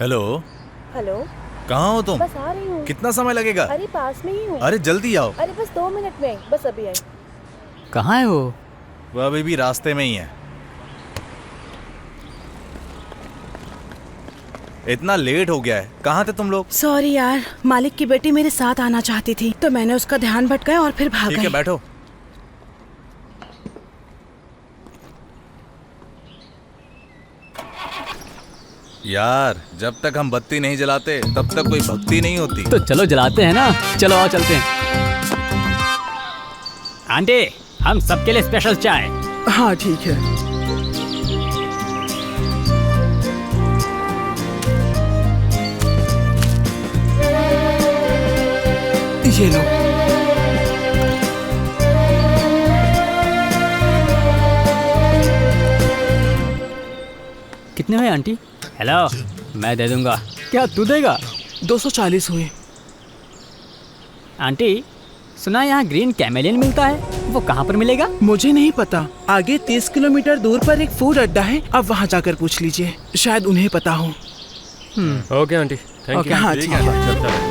Hello. Hello. कहाँ हो तुम? बस आ रही हूँ। कितना समय लगेगा? अरे पास में ही हूँ। अरे जल्दी आओ। अरे बस 2 मिनट में आई, बस अभी आई। कहाँ है वो? वो अभी भी रास्ते में ही है। इतना लेट हो गया है। कहाँ थे तुम लोग? सॉरी यार, मालिक की बेटी मेरे साथ आना चाहती थी तो मैंने उसका ध्यान भटकाया और फिर भाग ठीक है, गई। बैठो। यार, जब तक हम बत्ती नहीं जलाते तब तक कोई भक्ति नहीं होती। तो चलो जलाते हैं ना। चलो आओ चलते हैं। आंटी, हम सबके लिए स्पेशल चाय। हाँ ठीक है। ये लो। कितने हुए आंटी? हेलो, मैं दे दूंगा। क्या तू देगा? 240 हुए। आंटी, सुना यहाँ ग्रीन कैमेलियन मिलता है, वो कहाँ पर मिलेगा? मुझे नहीं पता। आगे 30 किलोमीटर दूर पर एक फूड अड्डा है, अब वहाँ जाकर पूछ लीजिए, शायद उन्हें पता हो। Okay aunty, thank you. हाँ ठीक है।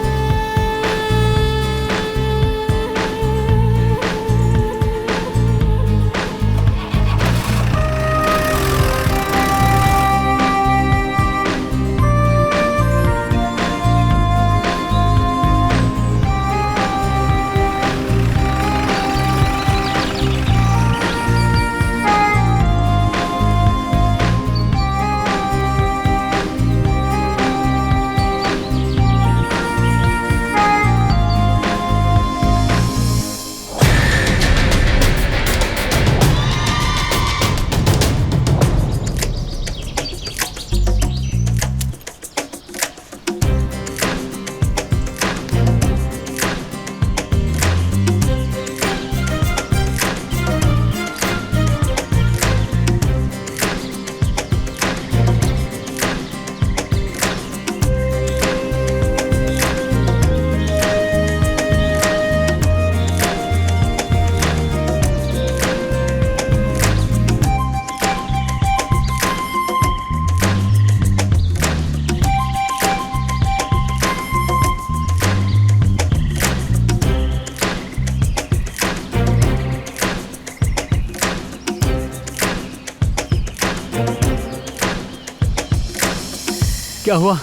क्या हुआ?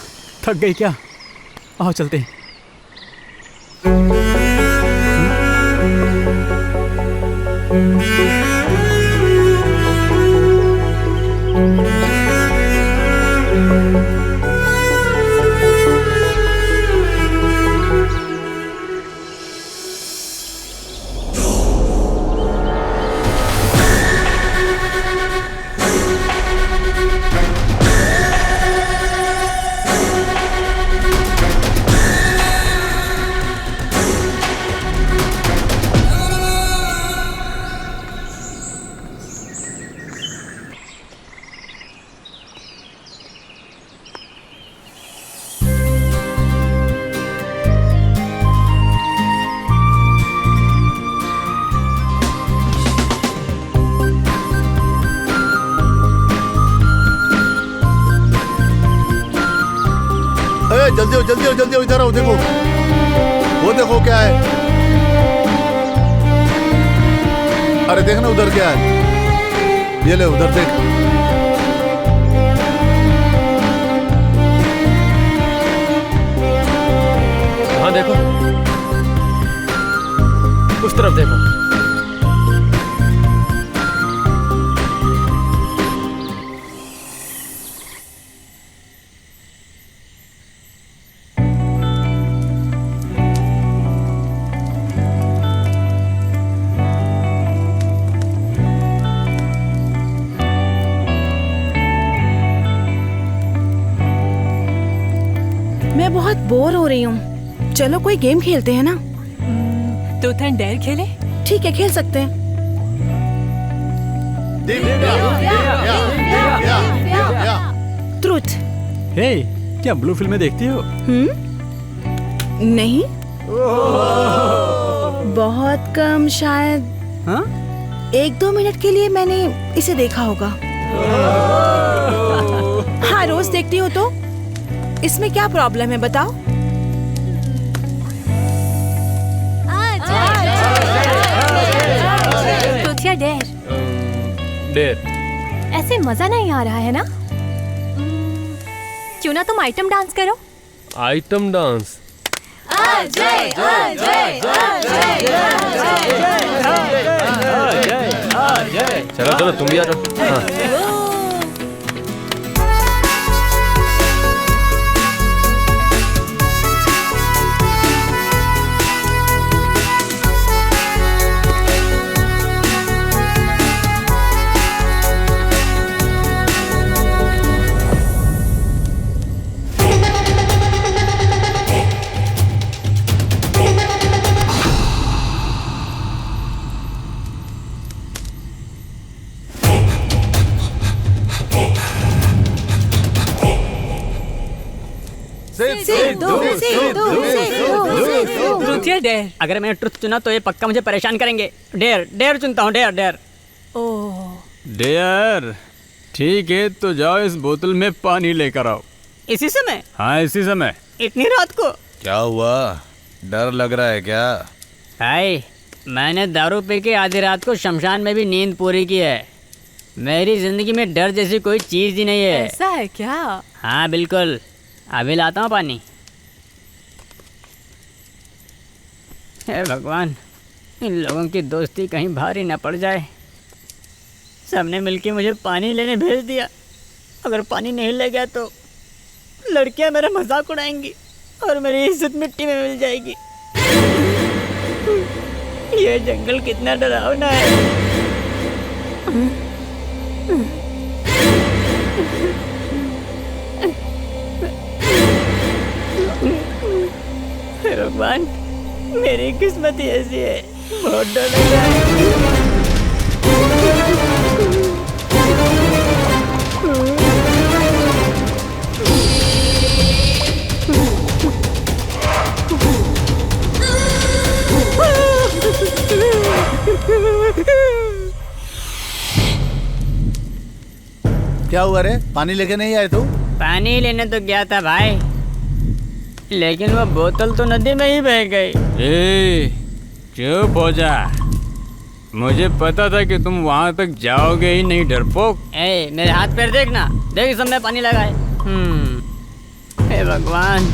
थक गई क्या? आओ चलते हैं। जल्दी हो जल्दी हो जल्दी हो, इधर आओ। देखो वो, देखो क्या है। अरे देखना उधर क्या है। ये ले, उधर देख। हाँ देखो, उस तरफ देखो। मैं बहुत बोर हो रही हूँ, चलो कोई गेम खेलते हैं ना। ट्रूथ एंड डेयर खेले? ठीक है, खेल सकते हैं। ट्रूथ। हे, क्या ब्लू फिल्में देखती हो? नहीं, बहुत कम शायद। हाँ? 1-2 मिनट के लिए मैंने इसे देखा होगा। हाँ, रोज देखती हो तो? इसमें क्या प्रॉब्लम है बताओ? तोतिया डेर, डेर। ऐसे मजा नहीं आ रहा है ना? क्यों ना तुम आइटम डांस करो? Item dance? चलो चलो तुम भी आ जाओ। हाँ। तोतिया डेर। अगर मैंने ट्रुथ चुना तो ये पक्का मुझे परेशान करेंगे। डेयर डेयर चुनता हूँ, डेयर डेयर। ओह, डेयर ठीक है, तो जाओ इस बोतल में पानी लेकर आओ। इसी समय? हाँ इसी समय। इतनी रात को? क्या हुआ, डर लग रहा है क्या? भाई मैंने दारू पी के आधी रात को शमशान में भी नींद पूरी की है। मेरी जिंदगी में डर जैसी कोई चीज ही नहीं है। ऐसा है क्या? हाँ बिल्कुल, अभी लाता हूँ पानी। हे भगवान, इन लोगों की दोस्ती कहीं भारी न पड़ जाए। सबने मिलके मुझे पानी लेने भेज दिया। अगर पानी नहीं ले गया तो लड़कियां मेरा मजाक उड़ाएंगी और मेरी इज्जत मिट्टी में मिल जाएगी। ये जंगल कितना डरावना है। हे भगवान, मेरी किस्मत ही ऐसी है। बहुत डर लग रहा है। क्या हुआ रे, पानी लेके नहीं आए तू? पानी लेने तो गया था भाई, लेकिन वो बोतल तो नदी में ही बह गई। ए, चुप हो जा। मुझे पता था कि तुम वहां तक जाओगे ही नहीं, डरपोक। ए, मेरे हाथ पैर देखना, देख सब में पानी लगाए। हे भगवान।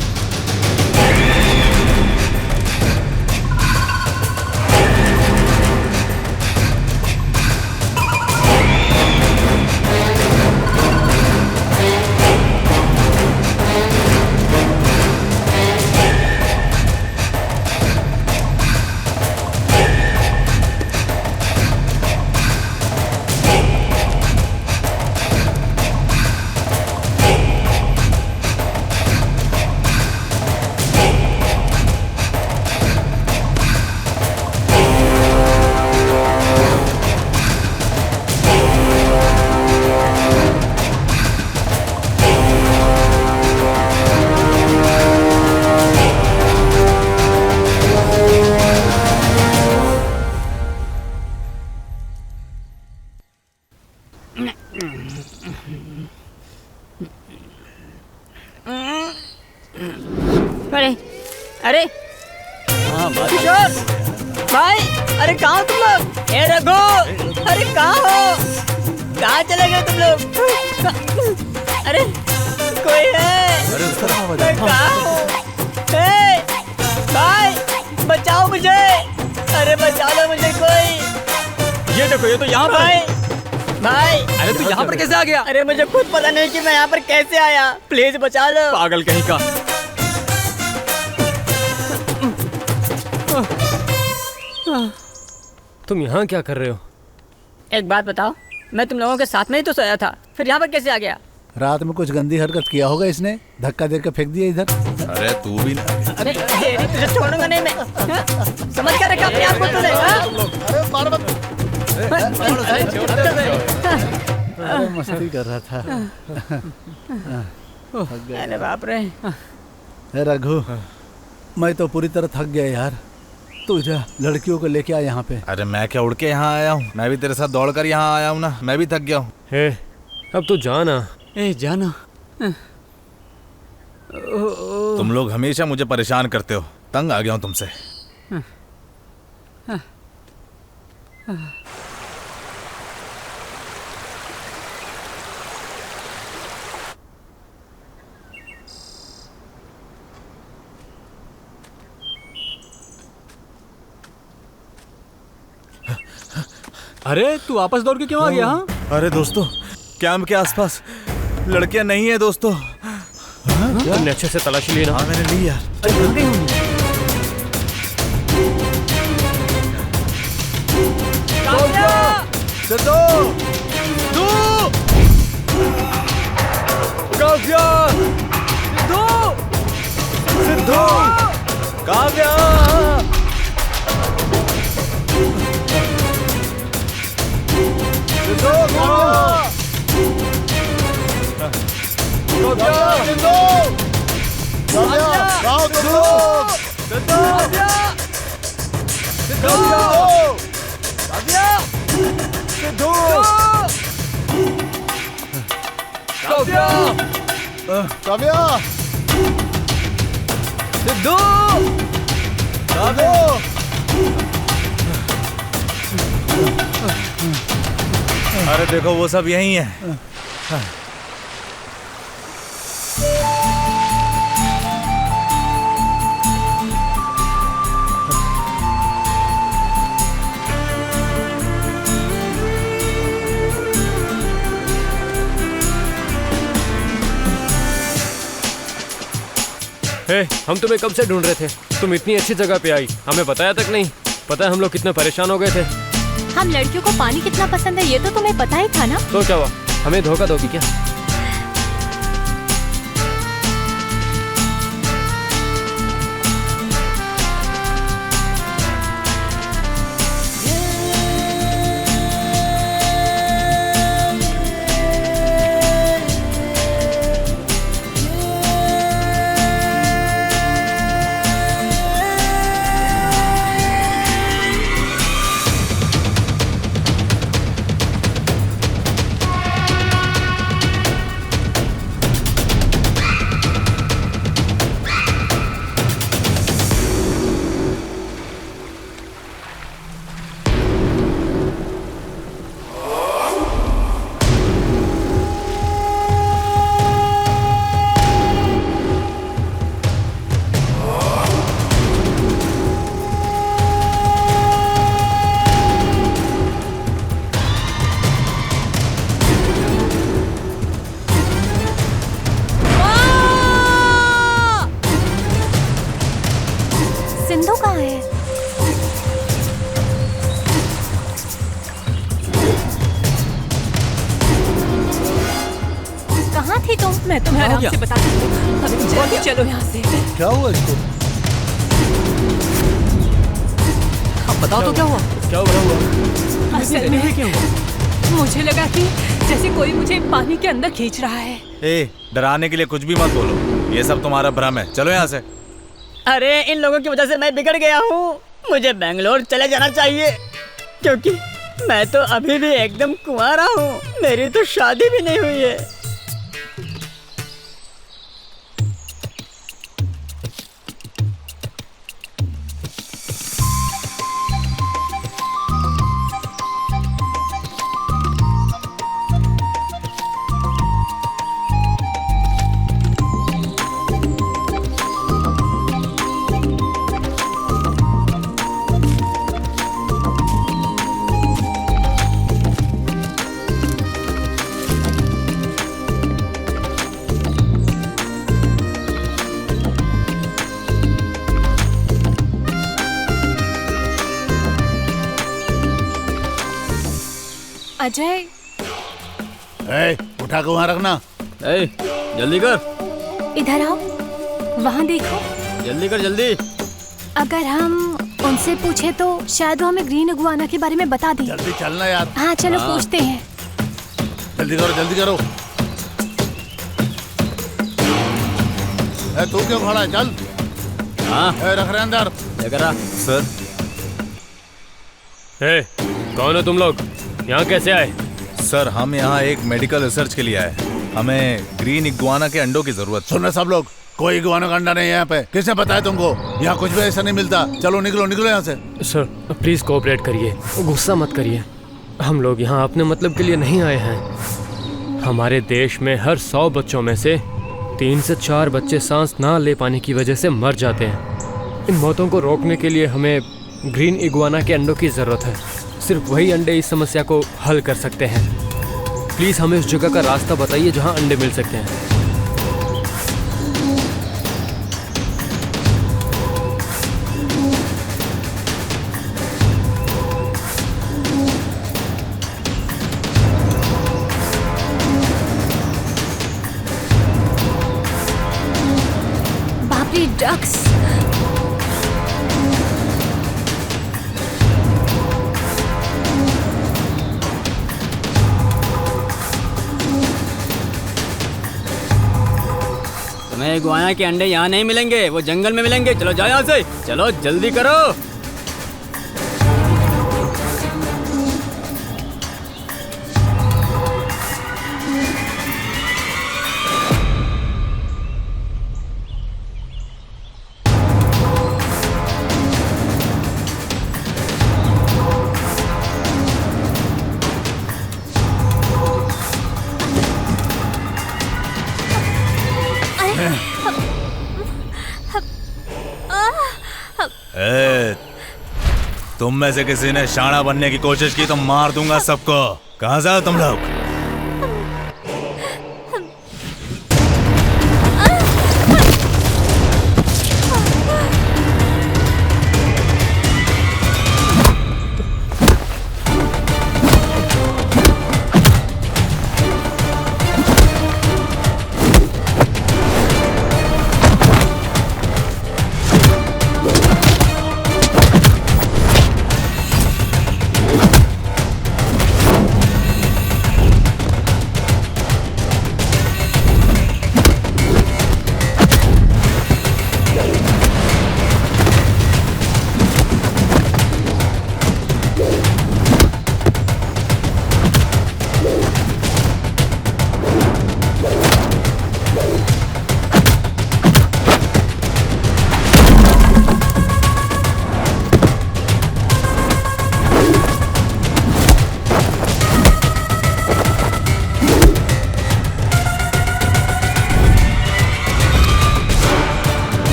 अरे अरे किशोर भाई, अरे कहाँ हो तुम लोग? ए रघु, अरे कहाँ हो? कहाँ चले गए तुम लोग? अरे कोई है? मैं कहाँ हूँ? ए, भाई बचाओ मुझे, अरे बचा लो मुझे कोई। ये देखो, ये तो यहाँ भाई भाई, अरे तू यहाँ पर कैसे आ गया? अरे मुझे खुद पता नहीं कि मैं यहाँ पर कैसे आया। प्लीज बचा लो। पागल कहीं का। तुम यहाँ क्या कर रहे हो? एक बात बताओ, मैं तुम लोगों के साथ में ही तो सोया था, फिर यहाँ पर कैसे आ गया? रात में कुछ गंदी हरकत किया होगा इसने, धक्का देकर फेंक दिया इधर। अरे तू भी ना। अरे तेरी तुझे छोड़ूंगा नहीं मैं। समझ क्या रखा अपने आप को तूने? अरे मस्ती कर रहा था। अरे बाप रे। रघु, मैं तो पूरी तरह थक गया यार। तू जा लड़कियों को लेके आ यहाँ पे। अरे मैं क्या उड़ के यहाँ आया हूँ? मैं भी तेरे साथ दौड़ कर यहाँ आया हूँ ना, मैं भी थक गया हूँ। हे, अब तो जाना। ए जाना। तुम लोग हमेशा मुझे परेशान करते हो, तंग आ गया हूं तुमसे। अरे तू वापस दौड़ के क्यों आ गया? हाँ? अरे दोस्तों, कैंप के आसपास लड़कियां नहीं है दोस्तों। तुमने अच्छे से तलाशी ली ना? हाँ मैंने ली यार। सिद्धू! काव्या! सिद्धू! काव्या! अरे देखो वो सब यही है। हम तुम्हें कब से ढूंढ रहे थे, तुम इतनी अच्छी जगह पे आई, हमें बताया तक नहीं। पता है हम लोग कितने परेशान हो गए थे। हम लड़कियों को पानी कितना पसंद है ये तो तुम्हें पता ही था ना। तो क्या हुआ, हमें धोखा दोगी क्या? सिंधु कहाँ है? कहाँ थी तुम? मैं तुम्हें आराम से बताती हूँ। अभी जल्दी चलो यहाँ से। क्या हुआ इसको? अब बताओ तो क्या हुआ? क्या हुआ? असल में मुझे लगा कि जैसे कोई मुझे पानी के अंदर खींच रहा है। ए, डराने के लिए कुछ भी मत बोलो, ये सब तुम्हारा भ्रम है। चलो यहाँ से। अरे इन लोगों की वजह से मैं बिगड़ गया हूँ। मुझे बेंगलोर चले जाना चाहिए, क्योंकि मैं तो अभी भी एकदम कुंवारा हूँ। मेरी तो शादी भी नहीं हुई है। अजय, उठा के वहाँ रखना। जल्दी कर, इधर आओ, वहाँ देखो। जल्दी कर, जल्दी। अगर हम उनसे पूछे तो शायद वो हमें ग्रीन इगुआना के बारे में बता दें। जल्दी चलना यार। हाँ चलो पूछते हैं। जल्दी करो, जल्दी करो। तू क्यों खड़ा है? चल। हाँ रख रहे अंदर। सर, कौन हो तुम लोग? यहाँ कैसे आए? सर हम यहाँ एक मेडिकल रिसर्च के लिए आए। हमें ग्रीन इग्वाना के अंडों की जरूरत। सुनो सब लोग, कोई इगुआना का अंडा नहीं है यहाँ पे। किसने बताया तुमको? यहाँ कुछ भी ऐसा नहीं मिलता। चलो निकलो निकलो यहाँ से। सर प्लीज कोऑपरेट करिए, गुस्सा मत करिए। हम लोग यहाँ अपने मतलब के लिए नहीं आए हैं। हमारे देश में हर 100 बच्चों में से 3 से 4 बच्चे सांस ना ले पाने की वजह से मर जाते हैं। इन मौतों को रोकने के लिए हमें ग्रीन इगुआना के अंडों की ज़रूरत है। सिर्फ वही अंडे इस समस्या को हल कर सकते हैं। प्लीज़ हमें उस जगह का रास्ता बताइए जहाँ अंडे मिल सकते हैं। बाप रे, डक्स। तुम्हें इगुआना के अंडे यहाँ नहीं मिलेंगे, वो जंगल में मिलेंगे। चलो जाओ यहाँ से, चलो जल्दी करो। ए, तुम में से किसी ने शाना बनने की कोशिश की तो मार दूंगा सबको। कहाँ से हो तुम लोग?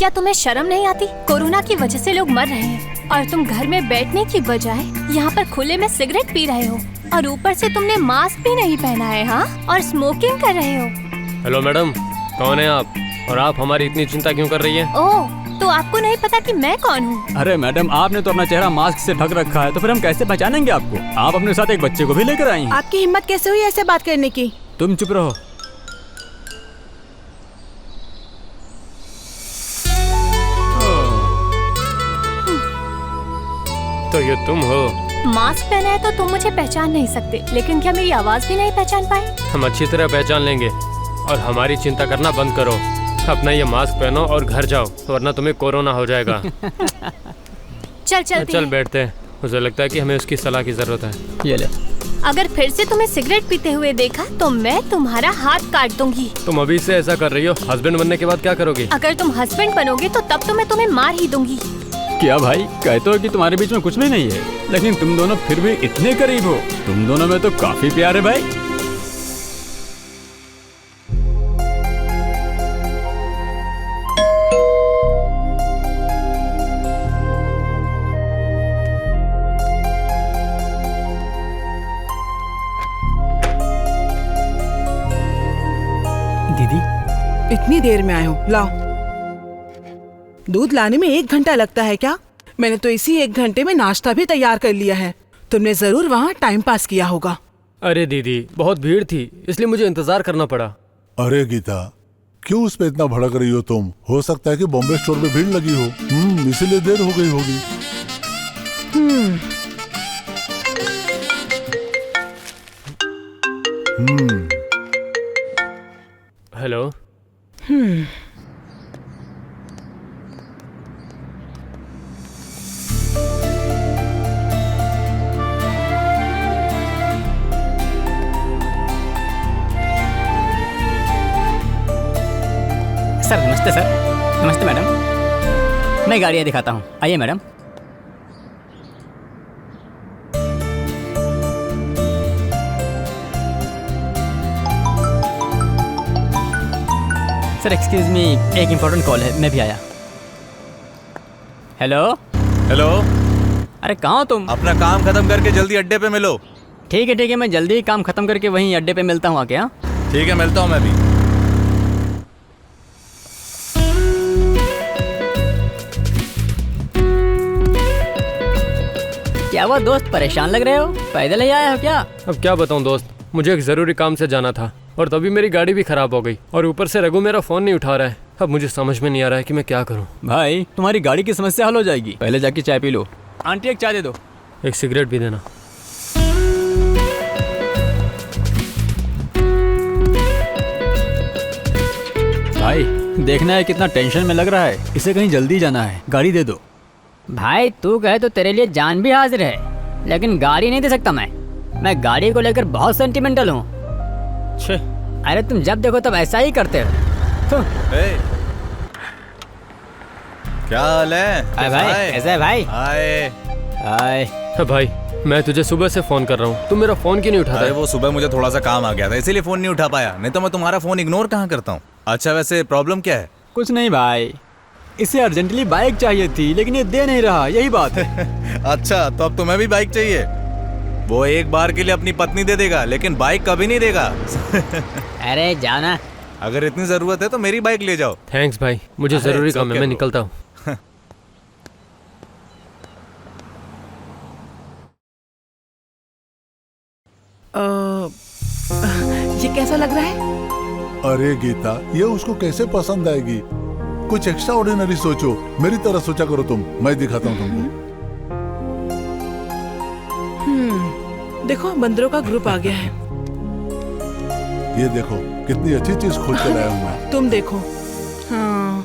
क्या तुम्हें शर्म नहीं आती? कोरोना की वजह से लोग मर रहे हैं और तुम घर में बैठने की बजाय यहाँ पर खुले में सिगरेट पी रहे हो और ऊपर से तुमने मास्क भी नहीं पहना है, हाँ? और स्मोकिंग कर रहे हो। हेलो मैडम, कौन है आप और आप हमारी इतनी चिंता क्यों कर रही है? ओह, तो आपको नहीं पता कि मैं कौन हूँ? अरे मैडम, आपने तो अपना चेहरा मास्क से ढक रखा है, तो फिर हम कैसे पहचानेंगे आपको? आप अपने साथ एक बच्चे को भी लेकर आई हैं। आपकी हिम्मत कैसे हुई ऐसे बात करने की? तुम चुप रहो। तो ये तुम हो? मास्क पहना है तो तुम मुझे पहचान नहीं सकते, लेकिन क्या मेरी आवाज भी नहीं पहचान पाए? हम अच्छी तरह पहचान लेंगे और हमारी चिंता करना बंद करो। अपना ये मास्क पहनो और घर जाओ, वरना तुम्हें कोरोना हो जाएगा। चल बैठते हैं। मुझे लगता है कि हमें उसकी सलाह की जरूरत है। ये ले। अगर फिर से तुम्हें सिगरेट पीते हुए देखा तो मैं तुम्हारा हाथ काट दूंगी। तुम अभी से ऐसा कर रही हो, हस्बैंड बनने के बाद क्या करोगी? अगर तुम हस्बैंड बनोगे तो तब तो मैं तुम्हें मार ही दूंगी। क्या भाई, कहते हो कि तुम्हारे बीच में कुछ भी नहीं है, लेकिन तुम दोनों फिर भी इतने करीब हो। तुम दोनों में तो काफी प्यार है भाई। दीदी, इतनी देर में आए हो, लाओ। दूध लाने में 1 घंटा लगता है क्या? मैंने तो इसी 1 घंटे में नाश्ता भी तैयार कर लिया है। तुमने जरूर वहाँ टाइम पास किया होगा। अरे दीदी, बहुत भीड़ थी, इसलिए मुझे इंतजार करना पड़ा। अरे गीता, क्यों उस पे इतना भड़क रही हो तुम? हो सकता है कि बॉम्बे स्टोर में भीड़ लगी हो, इसीलिए देर हो गई होगी। हेलो। सर नमस्ते। सर नमस्ते मैडम, मैं गाड़ियाँ दिखाता हूँ, आइए मैडम। सर एक्सक्यूज मी, एक इम्पोर्टेंट कॉल है, मैं भी आया। हेलो। हेलो। अरे कहाँ हो तुम? अपना काम खत्म करके जल्दी अड्डे पे मिलो। ठीक है, मैं जल्दी ही काम खत्म करके वहीं अड्डे पे मिलता हूँ आके। हाँ ठीक है, मिलता हूँ मैं भी। क्या हुआ दोस्त, परेशान लग रहे हो? पैदल ही आया हो क्या? अब क्या बताऊं दोस्त, मुझे एक जरूरी काम से जाना था और तभी मेरी गाड़ी भी खराब हो गई और ऊपर से रघु मेरा फोन नहीं उठा रहा है। अब मुझे समझ में नहीं आ रहा है कि मैं क्या करूं। भाई तुम्हारी गाड़ी की समस्या हल हो जाएगी, पहले जाके चाय पी लो। आंटी एक चाय दे दो। एक सिगरेट भी देना। भाई देखना है कितना टेंशन में लग रहा है, इसे कहीं जल्दी जाना है, गाड़ी दे दो। भाई तू कहे तो तेरे लिए जान भी हाजिर है, लेकिन गाड़ी नहीं दे सकता मैं गाड़ी को लेकर बहुत सेंटिमेंटल हूँ। अरे तुम जब देखो तब ऐसा ही करते हो। क्या हाल है? भाई कैसे है भाई? हाय भाई, मैं तुझे सुबह से फोन कर रहा हूँ, तुम मेरा फोन क्यों नहीं उठाता? अरे वो सुबह मुझे थोड़ा सा काम आ गया था, इसीलिए फोन नहीं उठा पाया, नहीं तो मैं तुम्हारा फोन इग्नोर कहाँ करता हूँ। अच्छा वैसे प्रॉब्लम क्या है? कुछ नहीं भाई, इसे अर्जेंटली बाइक चाहिए थी लेकिन ये दे नहीं रहा, यही बात है। अच्छा तो अब तुम्हें भी बाइक चाहिए? वो एक बार के लिए अपनी पत्नी दे देगा लेकिन बाइक कभी नहीं देगा। अरे जाना, अगर इतनी जरूरत है तो मेरी बाइक ले जाओ। थैंक्स भाई, मुझे जरूरी काम है, मैं निकलता हूँ। ये कैसा लग रहा है? अरे गीता, ये उसको कैसे पसंद आएगी? कुछ एक्स्ट्रा ऑर्डिनरी सोचो, मेरी तरह सोचा करो तुम, मैं दिखाता हूँ तुमको। देखो बंदरों का ग्रुप आ गया है। ये देखो कितनी अच्छी चीज खोज कर आया हूँ मैं। तुम देखो। हाँ।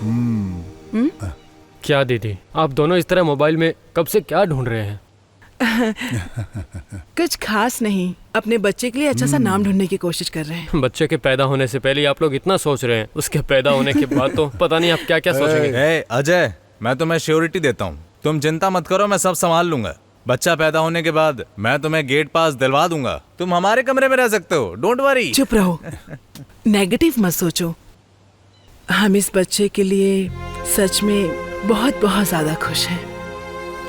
क्या दीदी, आप दोनों इस तरह मोबाइल में कब से क्या ढूंढ रहे हैं? कुछ खास नहीं, अपने बच्चे के लिए अच्छा सा नाम ढूंढने की कोशिश कर रहे हैं। बच्चे के पैदा होने से पहले आप लोग इतना सोच रहे हैं, उसके पैदा होने के बाद तो पता नहीं आप क्या क्या सोचेंगे। अजय, मैं तुम्हें श्योरिटी देता हूँ, तुम चिंता मत करो, मैं सब संभाल लूंगा। बच्चा पैदा होने के बाद मैं तुम्हें गेट पास दिलवा दूंगा, तुम हमारे कमरे में रह सकते हो, डोंट वरी। चुप रहो, नेगेटिव मत सोचो। हम इस बच्चे के लिए सच में बहुत बहुत ज्यादा खुश हैं।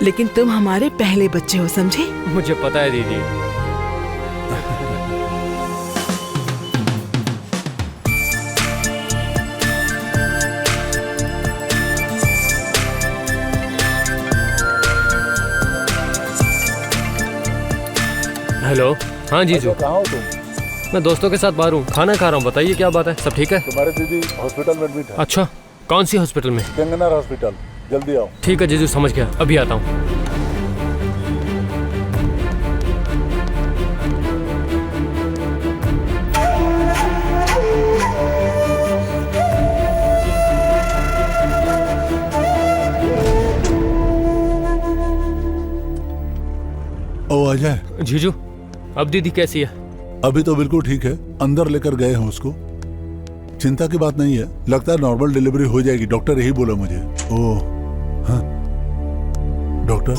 लेकिन तुम हमारे पहले बच्चे हो, समझे? मुझे पता है दीदी। हेलो, हाँ जीजू। कहाँ हो तुम? मैं दोस्तों के साथ बाहर हूँ, खाना खा रहा हूँ। बताइए क्या बात है, सब ठीक है? तुम्हारी दीदी हॉस्पिटल में एडमिट है। अच्छा, कौन सी हॉस्पिटल में? गंगनार हॉस्पिटल, जल्दी आओ। ठीक है जीजू, समझ गया, अभी आता हूँ। ओ अजय। जीजू, अब दीदी कैसी है? अभी तो बिल्कुल ठीक है, अंदर लेकर गए हैं उसको। चिंता की बात नहीं है, लगता है नॉर्मल डिलीवरी हो जाएगी, डॉक्टर यही बोला मुझे। ओह हाँ डॉक्टर,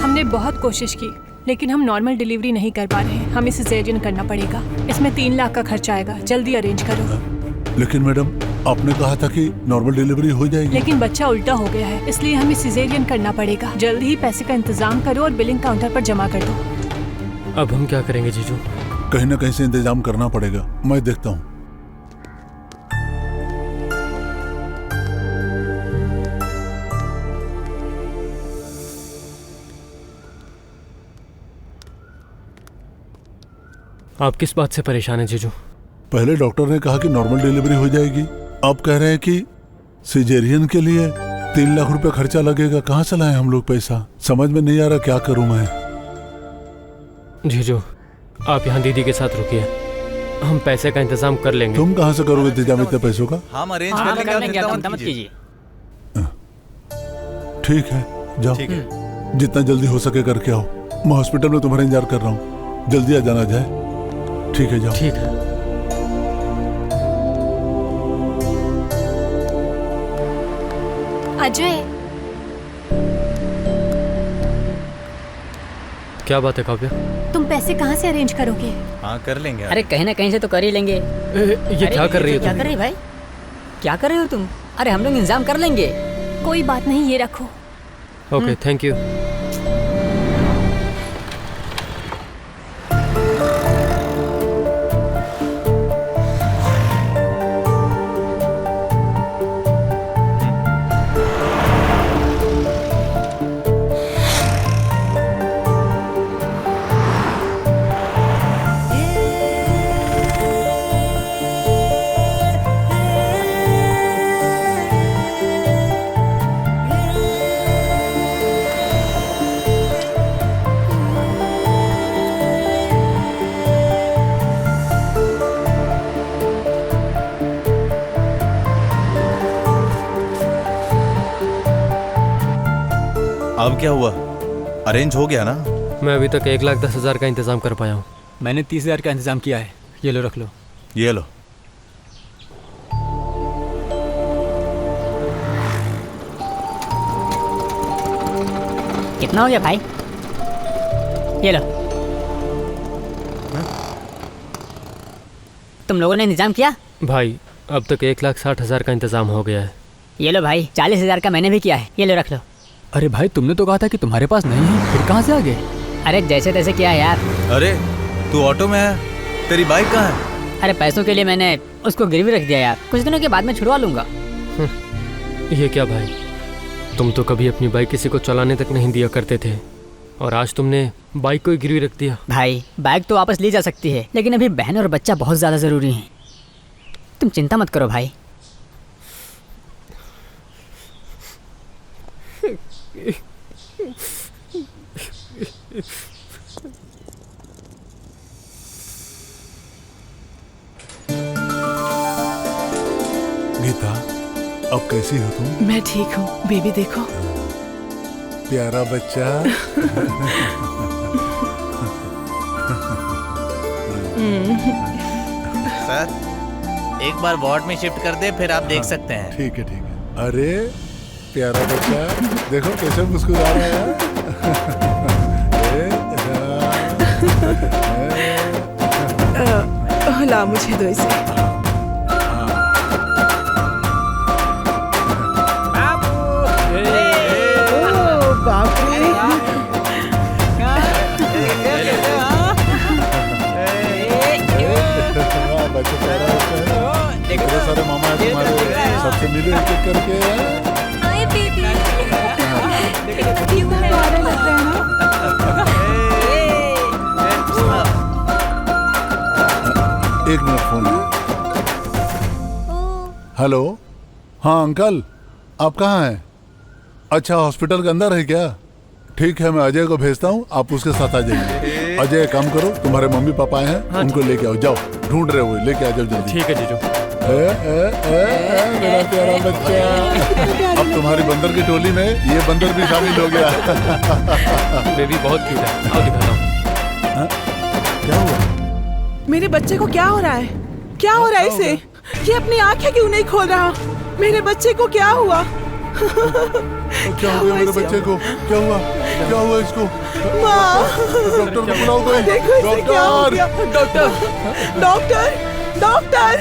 हमने बहुत कोशिश की लेकिन हम नॉर्मल डिलीवरी नहीं कर पा रहे हैं। हमें सिजेरियन करना पड़ेगा। इसमें 3 लाख का खर्चा आएगा, जल्दी अरेंज करो। लेकिन मैडम आपने कहा था कि नॉर्मल डिलीवरी हो जाएगी। लेकिन बच्चा उल्टा हो गया है, इसलिए हमें सिजेरियन करना पड़ेगा। जल्दी ही पैसे का इंतजाम करो और बिलिंग काउंटर पर जमा कर दो। अब हम क्या करेंगे जीजू? कहीं ना कहीं से इंतजाम करना पड़ेगा, मैं देखता हूँ। आप किस बात से परेशान हैं जीजू? पहले डॉक्टर ने कहा कि नॉर्मल डिलीवरी हो जाएगी, अब कह रहे हैं कि सिजेरियन के लिए 3 लाख रुपए खर्चा लगेगा। कहाँ से लाएं हम लोग पैसा, समझ में नहीं आ रहा क्या करूं मैं। जीजू, आप यहाँ दीदी के साथ रुकिए, हम पैसे का इंतजाम कर लेंगे। तुम कहाँ से करोगे इंतजाम इतने पैसों का? हम अरेंज हाँ, कर कर लेंगे, लेंगे, आप आप चिंता चिंता मत मत कीजिए। ठीक है, जाओ। ठीक है। जितना जल्दी हो सके करके आओ, मैं हॉस्पिटल में तुम्हारा इंतजार कर रहा हूँ, जल्दी आ जाना जाए। ठीक है, जाओ। ठीक है। अजय, क्या बात है काव्या? तुम पैसे कहाँ से अरेंज करोगे? हाँ कर लेंगे। अरे कहीं ना कहीं से तो कर ही लेंगे। ये क्या कर रही है क्या तुम? कर रही है भाई? क्या कर रहे हो तुम? अरे हम लोग इंतजाम कर लेंगे। कोई बात नहीं, ये रखो। Okay, thank you. अब क्या हुआ, अरेंज हो गया ना? मैं अभी तक 1,10,000 का इंतजाम कर पाया हूँ। मैंने 30,000 का इंतजाम किया है, ये लो, रख लो। ये लो। कितना हो गया भाई? ये लो। तुम लोगों ने इंतजाम किया? भाई अब तक 1,60,000 का इंतजाम हो गया है। ये लो भाई, 40,000 का मैंने भी किया है, ये लो रख लो। अरे भाई तुमने तो कहा था कि तुम्हारे पास नहीं है, फिर कहाँ से आ गए? अरे जैसे तैसे किया यार। अरे तू ऑटो में है, तेरी बाइक कहाँ है? अरे पैसों के लिए मैंने उसको गिरवी रख दिया यार, कुछ दिनों के बाद में छुड़वा लूंगा। ये क्या भाई, तुम तो कभी अपनी बाइक किसी को चलाने तक नहीं दिया करते थे और आज तुमने बाइक को ही गिरवी रख दिया। भाई बाइक तो वापस ली जा सकती है, लेकिन अभी बहन और बच्चा बहुत ज्यादा जरूरी है। तुम चिंता मत करो भाई। गीता, अब कैसी हो तुम? मैं ठीक हूँ, बेबी देखो। प्यारा बच्चा। सर एक बार वार्ड में शिफ्ट कर दे, फिर आप देख सकते हैं। ठीक है, ठीक है। अरे प्यारा बच्चा, देखो कैसे मुस्कुरा रहा है। ला मुझे दो इसे। बच्चे प्यारा होता है। इतने सारे मामा है तुम्हारे, सबसे मिलो एक एक करके। हाय बेबी, कितना क्यूट है। एक मिनट फोन। हेलो, हाँ अंकल, आप कहाँ हैं? अच्छा, हॉस्पिटल के अंदर है क्या? ठीक है, मैं अजय को भेजता हूँ, आप उसके साथ आ जाइए। अजय, काम करो, तुम्हारे मम्मी पापा आए हैं, उनको लेके आओ। जाओ, ढूंढ रहे हो, लेके आ जाओ जल्दी। ठीक है जीजू। मेरा प्यारा बच्चा। अब तुम्हारी बंदर की टोली में ये बंदर भी शामिल हो गया। बेबी बहुत क्यूट है, आओ दिखाता हूँ। क्या हुआ? मेरे बच्चे को क्या हो रहा है? क्या हो रहा है इसे? ये अपनी आंखें क्यों नहीं खोल रहा? मेरे बच्चे को क्या हुआ? क्या हुआ मेरे बच्चे को? क्या हुआ? क्या हुआ इसको? माँ, डॉक्टर को बुलाओ कोई। देखो इसे क्या हो गया। Doctor, doctor, doctor,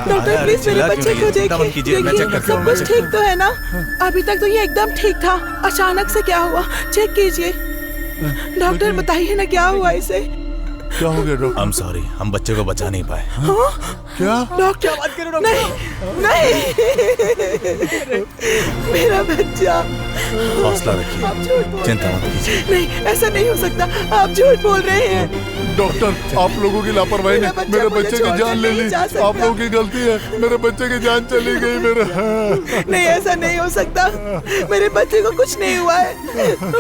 doctor please मेरे बच्चे को देखिए। देखिए सब कुछ ठीक तो है ना? अभी तक तो ये एकदम ठीक था, अचानक से क्या हुआ? चेक कीजिए। डॉक्टर बताइए ना क्या हुआ इसे? क्या हो गया डॉक्टर? I'm sorry, हम बच्चे को बचा नहीं पाए। क्या? डॉक्टर बात करो। नहीं, नहीं, मेरा बच्चा। हौसला रखिए, चिंता मत कीजिए। नहीं, ऐसा नहीं हो सकता, आप झूठ बोल रहे हैं। डॉक्टर, आप लोगों की लापरवाही ने मेरे बच्चे की जान ले ली। आप लोगों की गलती है, मेरे बच्चे की जान चली गई। मेरे नहीं, ऐसा नहीं हो सकता, मेरे बच्चे को कुछ नहीं हुआ है।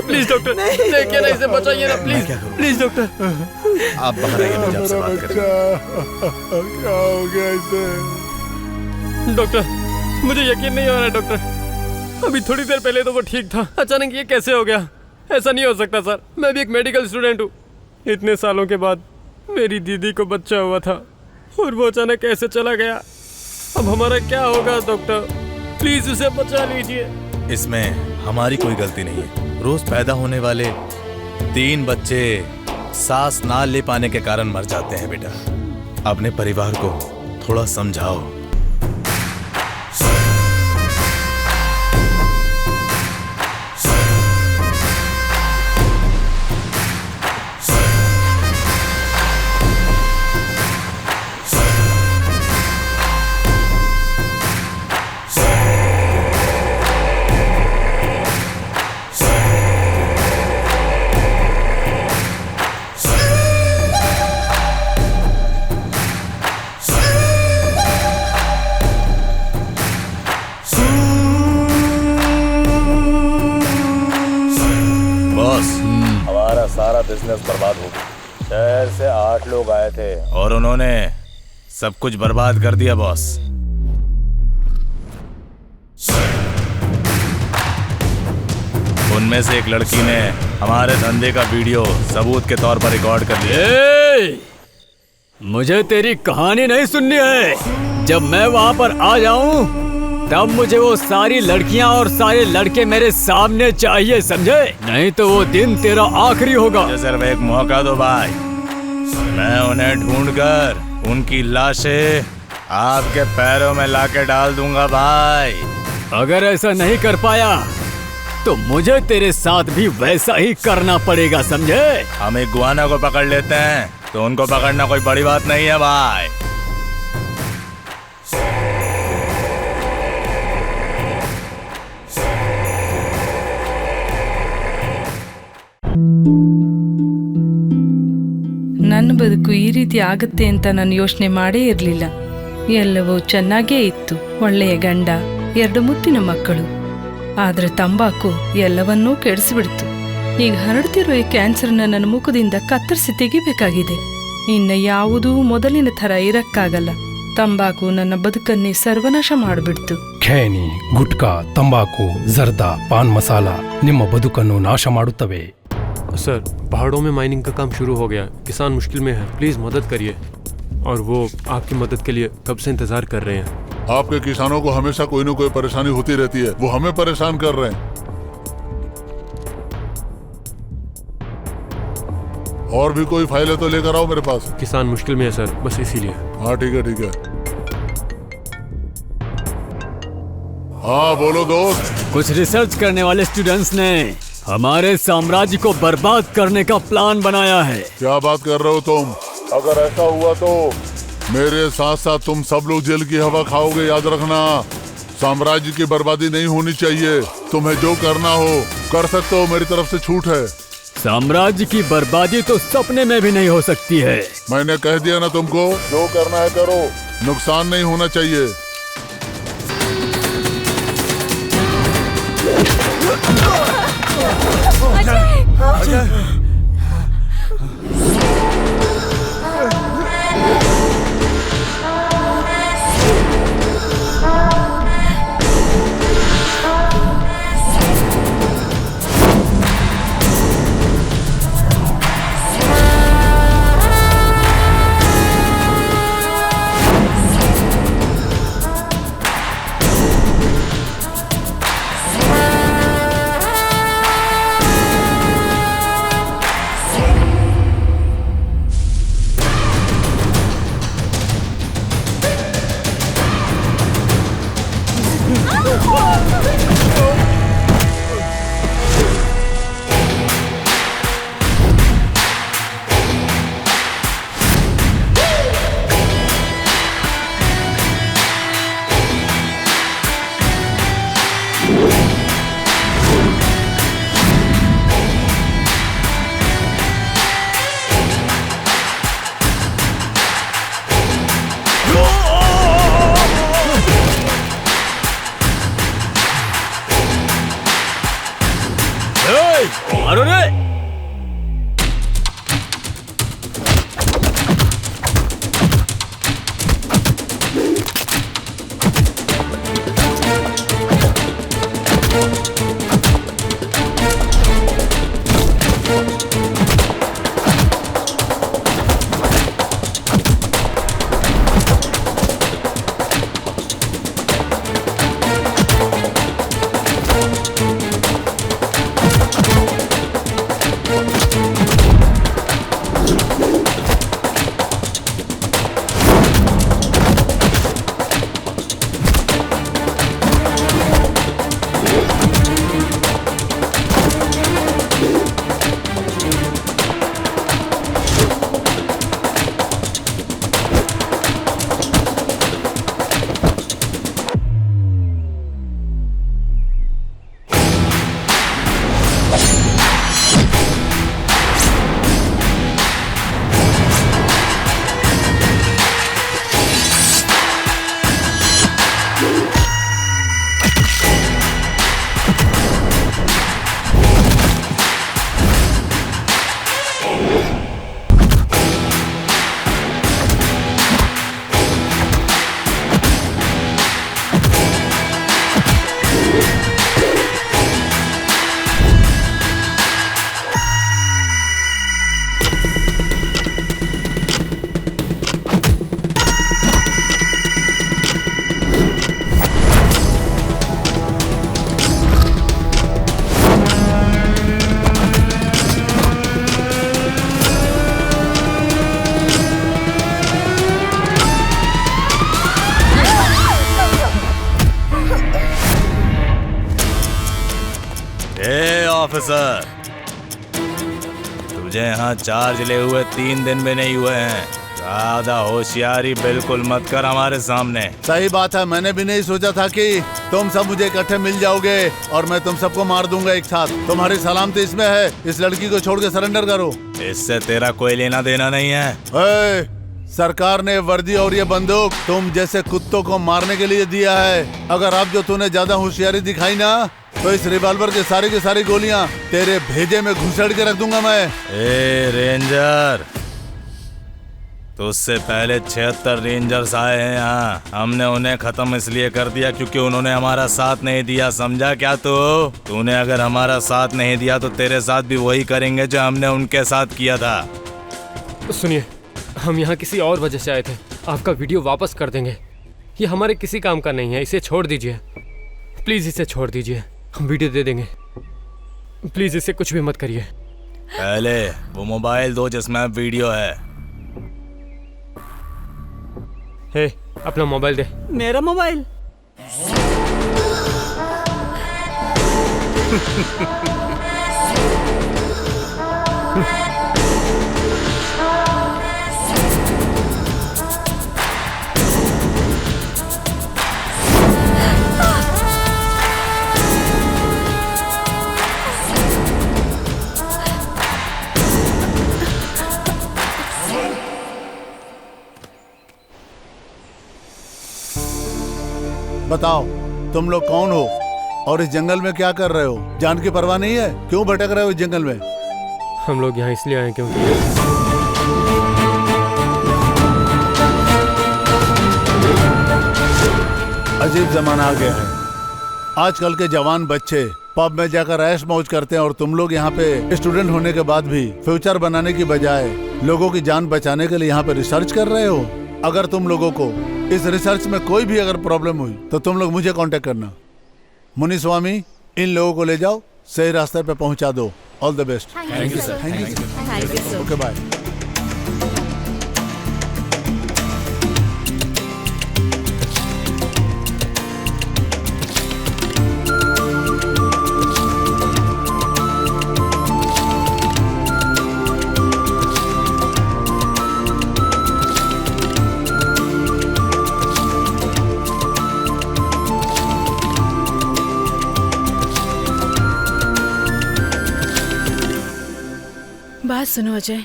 प्लीज डॉक्टर, देखिए ना, इसे बचाइए ना प्लीज, प्लीज डॉक्टर। आप बाहर आइए, मुझे आपसे बात करें। क्या हो गया इसे? डॉक्टर, मुझे यकीन नहीं हो रहा है डॉक्टर। अभी थोड़ी देर पहले तो वो ठीक था, अचानक ये कैसे हो गया? ऐसा नहीं हो सकता सर, मैं भी एक मेडिकल स्टूडेंट हूँ। इतने सालों के बाद मेरी दीदी को बच्चा हुआ था और वो अचानक कैसे चला गया? अब हमारा क्या होगा डॉक्टर? प्लीज उसे बचा लीजिए। इसमें हमारी कोई गलती नहीं है। रोज पैदा होने वाले 3 बच्चे सांस ना ले पाने के कारण मर जाते हैं। बेटा, अपने परिवार को थोड़ा समझाओ। हमारा सारा बिजनेस बर्बाद हो गया। शहर से 8 लोग आए थे और उन्होंने सब कुछ बर्बाद कर दिया बॉस। उनमें से एक लड़की ने हमारे धंधे का वीडियो सबूत के तौर पर रिकॉर्ड कर लिया। मुझे तेरी कहानी नहीं सुननी है। जब मैं वहाँ पर आ जाऊँ तब मुझे वो सारी लड़कियाँ और सारे लड़के मेरे सामने चाहिए, समझे? नहीं तो वो दिन तेरा आखिरी होगा। सिर्फ एक मौका दो भाई, मैं उन्हें ढूंढकर उनकी लाशें आपके पैरों में लाके डाल दूंगा भाई। अगर ऐसा नहीं कर पाया तो मुझे तेरे साथ भी वैसा ही करना पड़ेगा, समझे? हम एक गुआना को पकड़ लेते हैं तो उनको पकड़ना कोई बड़ी बात नहीं है भाई। ನನ್ನ ಬದುಕು ಈ ರೀತಿ ಆಗುತ್ತೆ ಅಂತ ನಾನು ಯೋಚನೆ ಮಾಡೇ ಇರಲಿಲ್ಲ. ಎಲ್ಲವೂ ಚೆನ್ನಾಗೇ ಇತ್ತು, ಒಳ್ಳೆಯ ಗಂಡ, 2 ಮುತ್ತಿನ ಮಕ್ಕಳು. ಆದ್ರೆ ತಂಬಾಕು ಎಲ್ಲವನ್ನೂ ಕೆಡಿಸಿಬಿಡ್ತು. ಈಗ ಹರಡ್ತಿರೋ ಈ ಕ್ಯಾನ್ಸರ್ನ ನನ್ನ ಮುಖದಿಂದ ಕತ್ತರಿಸಿ ತೆಗಿಬೇಕಾಗಿದೆ. ಇನ್ನು ಯಾವುದೂ ಮೊದಲಿನ ಥರ ಇರಕ್ಕಾಗಲ್ಲ. ತಂಬಾಕು ನನ್ನ ಬದುಕನ್ನೇ ಸರ್ವನಾಶ ಮಾಡಿಬಿಡ್ತು. ಖೇನಿ, ಗುಟ್ಕಾ, ತಂಬಾಕು, ಜರ್ದಾ, ಪಾನ್ ಮಸಾಲ ನಿಮ್ಮ ಬದುಕನ್ನು ನಾಶ ಮಾಡುತ್ತವೆ. सर, पहाड़ों में माइनिंग का काम शुरू हो गया, किसान मुश्किल में है, प्लीज मदद करिए। और वो आपकी मदद के लिए कब से इंतजार कर रहे हैं। आपके किसानों को हमेशा कोई न कोई परेशानी होती रहती है, वो हमें परेशान कर रहे हैं। और भी कोई फाइल है तो लेकर आओ मेरे पास। किसान मुश्किल में है सर, बस इसीलिए। हाँ ठीक है ठीक है। हाँ बोलो दोस्त। कुछ रिसर्च करने वाले स्टूडेंट्स ने हमारे साम्राज्य को बर्बाद करने का प्लान बनाया है। क्या बात कर रहे हो तुम? अगर ऐसा हुआ तो मेरे साथ साथ तुम सब लोग जेल की हवा खाओगे, याद रखना। साम्राज्य की बर्बादी नहीं होनी चाहिए। तुम्हें जो करना हो कर सकते हो, मेरी तरफ से छूट है। साम्राज्य की बर्बादी तो सपने में भी नहीं हो सकती है। मैंने कह दिया ना तुमको, जो करना है करो, नुकसान नहीं होना चाहिए। अजय! मारो रे! ऑफिसर, तुझे यहाँ चार्ज ले हुए 3 दिन भी नहीं हुए हैं। ज्यादा होशियारी बिल्कुल मत कर हमारे सामने। सही बात है, मैंने भी नहीं सोचा था कि तुम सब मुझे इकट्ठे मिल जाओगे और मैं तुम सबको मार दूंगा एक साथ। तुम्हारी सलामती इसमें है, इस लड़की को छोड़ के सरेंडर करो। इससे तेरा कोई लेना देना नहीं है। सरकार ने वर्दी और ये बंदूक तुम जैसे कुत्तों को मारने के लिए दिया है। अगर अब जो तूने ज्यादा होशियारी दिखाई ना, तो इस रिवॉल्वर की सारी गोलियां तेरे भेजे में घुसड़ के रख दूंगा मैं। ए रेंजर, तुझसे पहले 76 रेंजर्स आए हैं यहाँ। हमने उन्हें खत्म इसलिए कर दिया क्योंकि उन्होंने हमारा साथ नहीं दिया, समझा क्या तूने अगर हमारा साथ नहीं दिया तो तेरे साथ भी वही करेंगे जो हमने उनके साथ किया था। सुनिए, हम यहाँ किसी और वजह से आए थे। आपका वीडियो वापस कर देंगे। ये हमारे किसी काम का नहीं है, इसे छोड़ दीजिए प्लीज, इसे छोड़ दीजिए। हम वीडियो दे देंगे, प्लीज इसे कुछ भी मत करिए। पहले वो मोबाइल दो जिसमें वीडियो है। हे, अपना मोबाइल दे। मेरा मोबाइल? बताओ तुम लोग कौन हो और इस जंगल में क्या कर रहे हो? जान की परवाह नहीं है? क्यों भटक रहे हो इस जंगल में? हम लोग यहाँ इसलिए आए क्योंकि अजीब जमाना आ गया है। आजकल के जवान बच्चे पब में जाकर ऐश मौज करते हैं और तुम लोग यहाँ पे स्टूडेंट होने के बाद भी फ्यूचर बनाने की बजाय लोगों की जान बचाने के लिए यहाँ पे रिसर्च कर रहे हो। अगर तुम लोगों को इस रिसर्च में कोई भी अगर प्रॉब्लम हुई तो तुम लोग मुझे कांटेक्ट करना। मुनि स्वामी, इन लोगों को ले जाओ, सही रास्ते पे पहुंचा दो। All the best. Thank you sir. Thank you sir. Okay bye. बात सुनो अजय,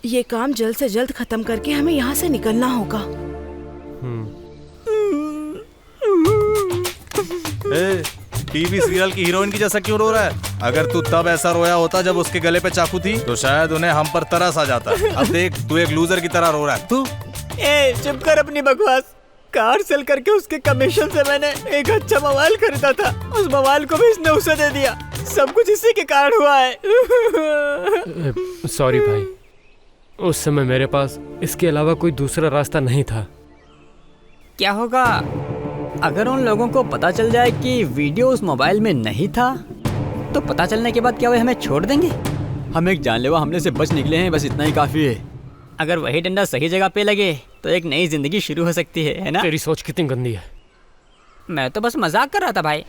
ये काम जल्द से जल्द खत्म करके हमें यहाँ से निकलना होगा। टीवी सीरियल की हीरोइन की जैसा क्यों रो रहा है? अगर तू तब ऐसा रोया होता जब उसके गले पे चाकू थी तो शायद उन्हें हम पर तरस आ जाता। अब देख, तू एक लूजर की तरह रो रहा है। तू चुप कर अपनी बकवास। कार सेल करके उसके कमीशन से मैंने एक अच्छा मोबाइल खरीदा था, उस मोबाइल को भी इसने उसे दे दिया। सब कुछ इसी के कारण हुआ है। सॉरी भाई, उस समय मेरे पास इसके अलावा कोई दूसरा रास्ता नहीं था। क्या होगा अगर उन लोगों को पता चल जाए कि वीडियो उस मोबाइल में नहीं था? तो पता चलने के बाद क्या वे हमें छोड़ देंगे? हम एक जानलेवा हमले से बच निकले हैं, बस इतना ही काफी है। अगर वही डंडा सही जगह पे लगे तो एक नई जिंदगी शुरू हो सकती है ना? तेरी सोच कितनी गंदी है। मैं तो बस मजाक कर रहा था भाई।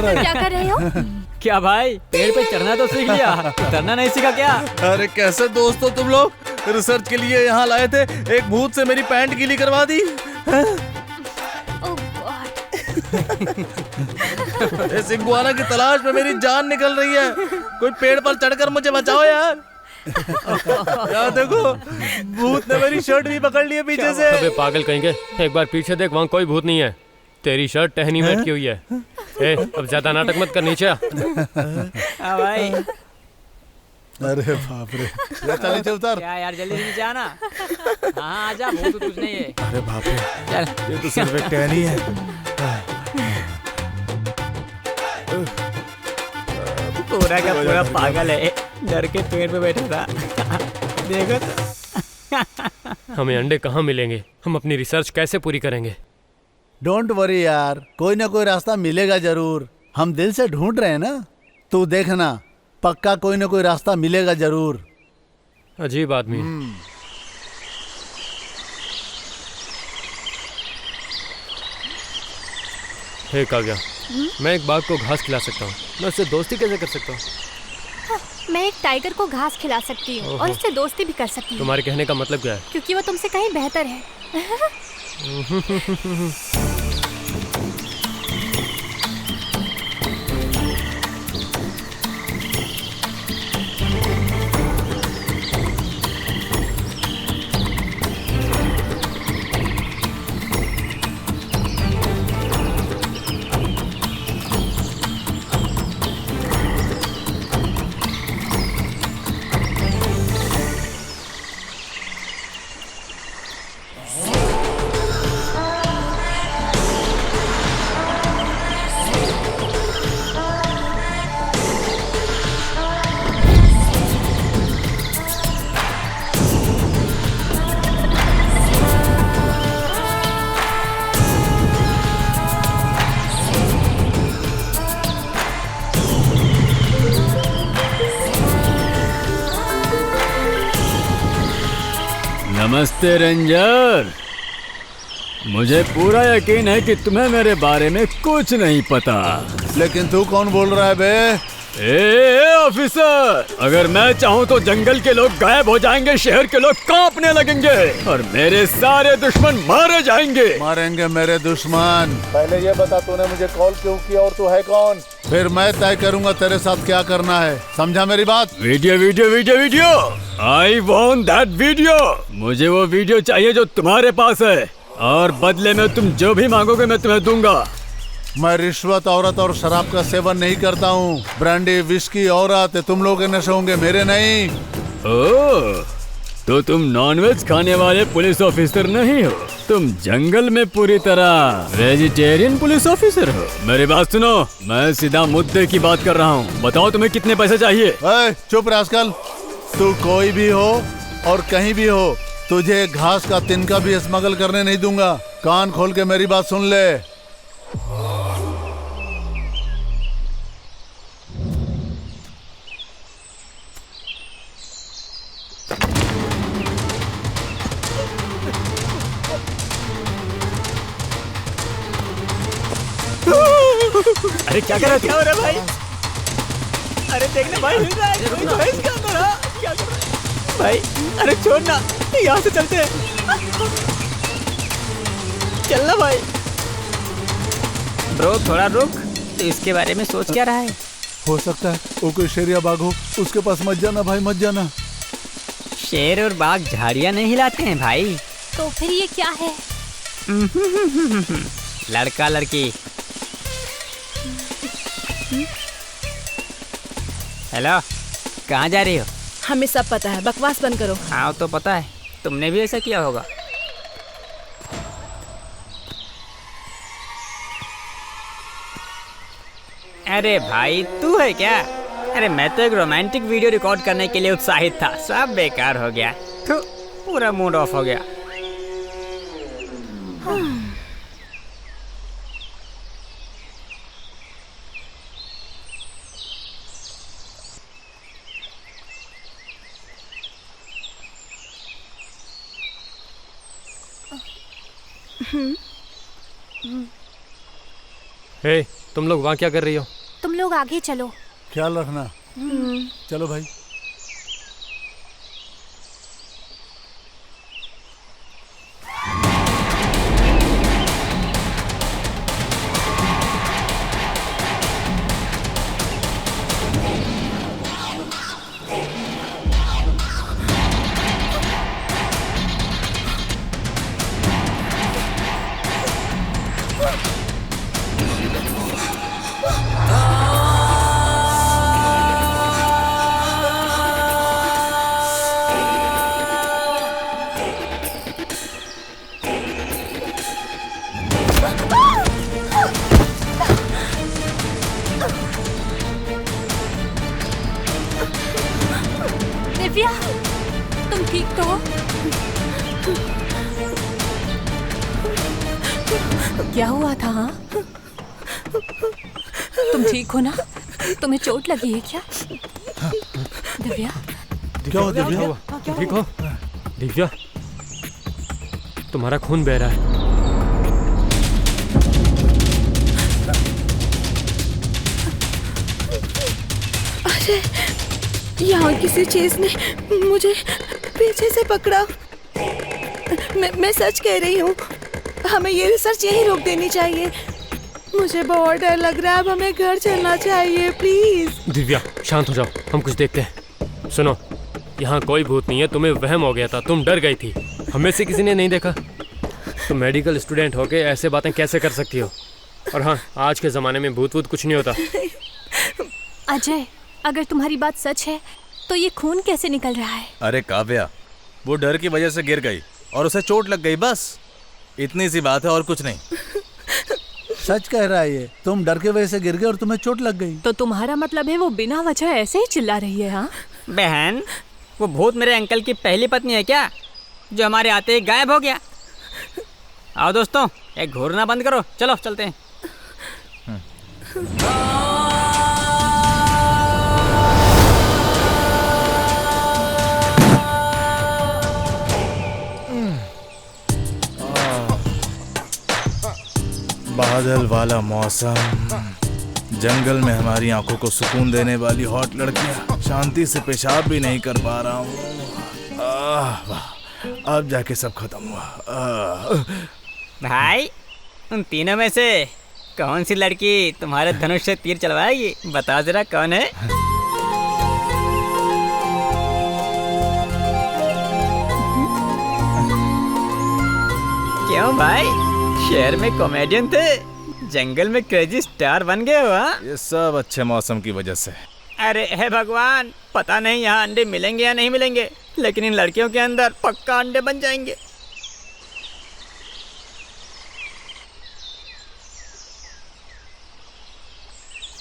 क्या कर रहे हो? क्या भाई, पेड़ पे चढ़ना तो सीख लिया, उतरना नहीं सीखा क्या? अरे कैसे दोस्त हो तुम लोग? रिसर्च के लिए यहाँ लाए थे, एक भूत से मेरी पैंट गीली करवा दी। इस इग्वाना की तलाश में मेरी जान निकल रही है। कोई पेड़ पर चढ़कर मुझे बचाओ यार। यार देखो, भूत ने मेरी शर्ट भी पकड़ ली है पीछे से। अबे पागल कहेंगे, एक बार पीछे देख, वहाँ कोई भूत नहीं है। तेरी शर्ट टहनी में अटकी हुई है। ए, अब ज्यादा नाटक मत कर, नीचे आ। भाई। अरे बाप रे, चल नीचे उतर। क्या यार, जल्दी नीचे आना। हाँ आजा, भूत तो कुछ नहीं है। अरे बाप रे, चल। ये तो सिर्फ एक टहनी है। पूरा का पूरा पागल है, डर के पेड़ पे बैठा था। देखो तो। हमें अंडे कहाँ मिलेंगे? हम अपनी रिसर्च कैसे पूरी करेंगे? डोंट वरी यार, कोई ना कोई रास्ता मिलेगा जरूर। हम दिल से ढूंढ रहे हैं ना, तू देखना, पक्का कोई ना कोई रास्ता मिलेगा जरूर। अजीब आदमी। हे काव्या, मैं एक बाघ को घास खिला सकता हूँ, मैं उससे दोस्ती कैसे कर सकता हूँ? मैं एक टाइगर को घास खिला सकती हूँ और उससे दोस्ती भी कर सकती हूँ। तुम्हारे कहने का मतलब क्या है? क्योंकि वो तुमसे कहीं बेहतर है। नमस्ते रेंजर, मुझे पूरा यकीन है कि तुम्हें मेरे बारे में कुछ नहीं पता। लेकिन तू कौन बोल रहा है बे? ऑफिसर, अगर मैं चाहूँ तो जंगल के लोग गायब हो जाएंगे, शहर के लोग कांपने लगेंगे और मेरे सारे दुश्मन मारे जाएंगे। मारेंगे मेरे दुश्मन? पहले ये बता, तूने मुझे कॉल क्यों किया और तू है कौन? फिर मैं तय करूंगा तेरे साथ क्या करना है, समझा मेरी बात? Video video video video, I want that video. मुझे वो वीडियो चाहिए जो तुम्हारे पास है, और बदले में तुम जो भी मांगोगे मैं तुम्हें दूंगा। मैं रिश्वत, औरत और शराब का सेवन नहीं करता हूँ। ब्रांडी, विस्की, औरत तुम लोग के नशे होंगे, मेरे नहीं। ओह, तो तुम नॉनवेज खाने वाले पुलिस ऑफिसर नहीं हो, तुम जंगल में पूरी तरह वेजिटेरियन पुलिस ऑफिसर हो। मेरी बात सुनो, मैं सीधा मुद्दे की बात कर रहा हूँ। बताओ तुम्हें कितने पैसे चाहिए? चुप रास्कल, तू कोई भी हो और कहीं भी हो, तुझे घास का तिनका भी स्मगल करने नहीं दूंगा। कान खोल के मेरी बात सुन ले। अरे क्या कर रहा है भाई? अरे देखना भाई, हिल रहा है कोई भैंस के अंदर। क्या कर रहा है भाई? अरे छोड़ ना, यहाँ से चलते हैं। चलना भाई। ब्रो थोड़ा रुक, तो इसके बारे में सोच क्या रहा है? हो सकता है वो कोई शेर या बाघ हो, उसके पास मत जाना भाई, मत जाना। शेर और बाघ झाड़ियाँ नहीं हिलाते हैं भाई। तो फिर ये क्या है? लड़का लड़की। हेलो, कहाँ जा रही हो? हमें सब पता है, बकवास बंद करो। हाँ तो पता है, तुमने भी ऐसा किया होगा। अरे भाई तू है क्या? अरे मैं तो एक रोमांटिक वीडियो रिकॉर्ड करने के लिए उत्साहित था, सब बेकार हो गया। तो पूरा मूड ऑफ हो गया। हे, तुम लोग वहाँ क्या कर रही हो? तुम लोग आगे चलो। ख्याल रखना। चलो भाई। दिव्या, तुम ठीक तो हो? क्या हुआ था? हाँ, तुम ठीक हो ना? तुम्हें चोट लगी है क्या? दिव्या, क्या हुआ दिव्या? ठीक हो? दिव्या, तुम्हारा खून बह रहा है। अरे, यहाँ किसी चीज ने मुझे पीछे से पकड़ा। मैं सच कह रही हूँ, हमें ये रिसर्च यहीं रोक देनी चाहिए। मुझे बहुत डर लग रहा है, अब हमें घर चलना चाहिए प्लीज। दिव्या, शांत हो जाओ, हम कुछ देखते हैं। सुनो, यहाँ कोई भूत नहीं है, तुम्हें वहम हो गया था, तुम डर गई थी। हमें से किसी ने नहीं देखा। तुम मेडिकल स्टूडेंट होके ऐसे बातें कैसे कर सकती हो? और हाँ, आज के ज़माने में भूत वूत कुछ नहीं होता। अजय, अगर तुम्हारी बात सच है तो ये खून कैसे निकल रहा है? अरे काव्या, वो डर की वजह से गिर गई और उसे चोट लग गई, बस इतनी सी बात है और कुछ नहीं। सच कह रहा है ये, तुम डर के वजह से गिर गए और तुम्हें चोट लग गई। तो तुम्हारा मतलब है वो बिना वजह ऐसे ही चिल्ला रही है? हाँ बहन, वो भूत मेरे अंकल की पहली पत्नी है क्या, जो हमारे आते ही गायब हो गया? आओ दोस्तों, एक घूरना बंद करो, चलो चलते हैं। बादल वाला मौसम, जंगल में हमारी आंखों को सुकून देने वाली हॉट लड़कियां, शांति से पेशाब भी नहीं कर पा रहा हूँ। वाह, अब जाके सब खत्म हुआ। भाई, उन तीनों में से कौन सी लड़की तुम्हारे धनुष से तीर चलवाएगी? बता जरा कौन है? क्यों भाई, शहर में कॉमेडियन थे, जंगल में क्रेजी स्टार बन गए हो? ये सब अच्छे मौसम की वजह से। अरे हे भगवान, पता नहीं यहाँ अंडे मिलेंगे या नहीं मिलेंगे, लेकिन इन लड़कियों के अंदर पक्का अंडे बन जाएंगे।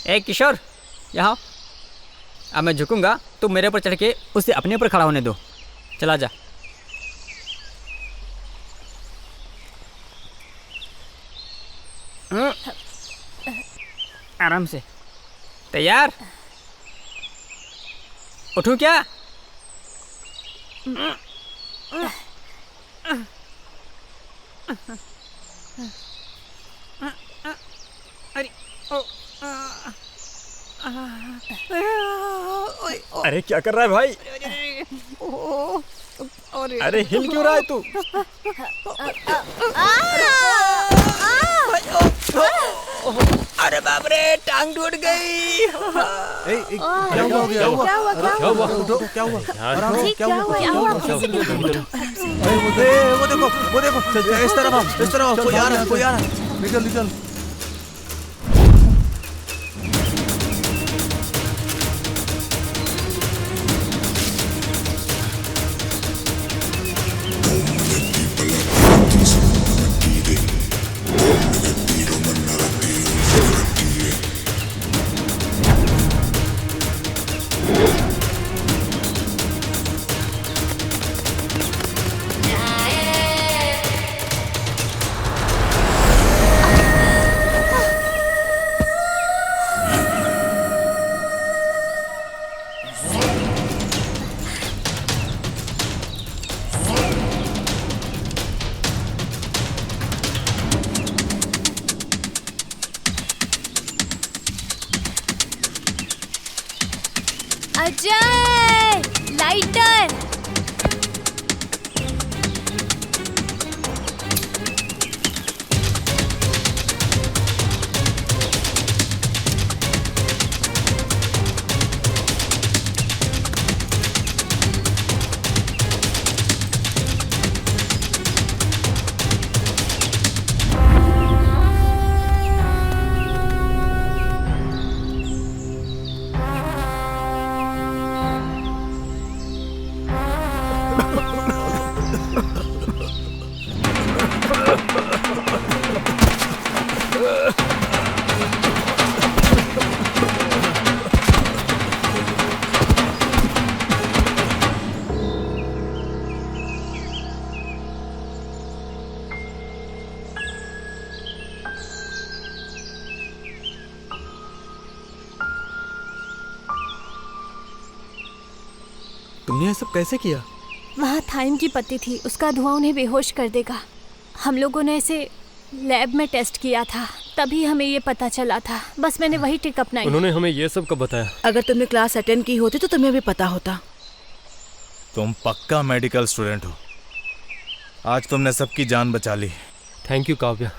ए किशोर, यहाँ। अब मैं झुकूंगा, तुम मेरे ऊपर चढ़ के उसे अपने ऊपर खड़ा होने दो। चला जा। आराम से। तैयार? उठूं क्या? अरे क्या कर रहा है भाई? अरे हिल क्यों रहा है तू? अरे बाप रे, टांग टूट गई। क्या हुआ? क्या हुआ? क्या हुआ? क्या हुआ? वो देखो, इस तरफ कोई आ रहा है। निकल। अजय, लाइटर। तुमने ये सब कैसे किया? वहाँ थाइम की पत्ती थी, उसका धुआं उन्हें बेहोश कर देगा। हम लोगों ने इसे लैब में टेस्ट किया था, तभी हमें ये पता चला था। बस मैंने वही ट्रिक अपनाई। उन्होंने हमें ये सब कब बताया? अगर तुमने क्लास अटेंड की होती तो तुम्हें भी पता होता। तुम पक्का मेडिकल स्टूडेंट हो। आज तुमने सबकी जान बचा ली। Thank you Kavya.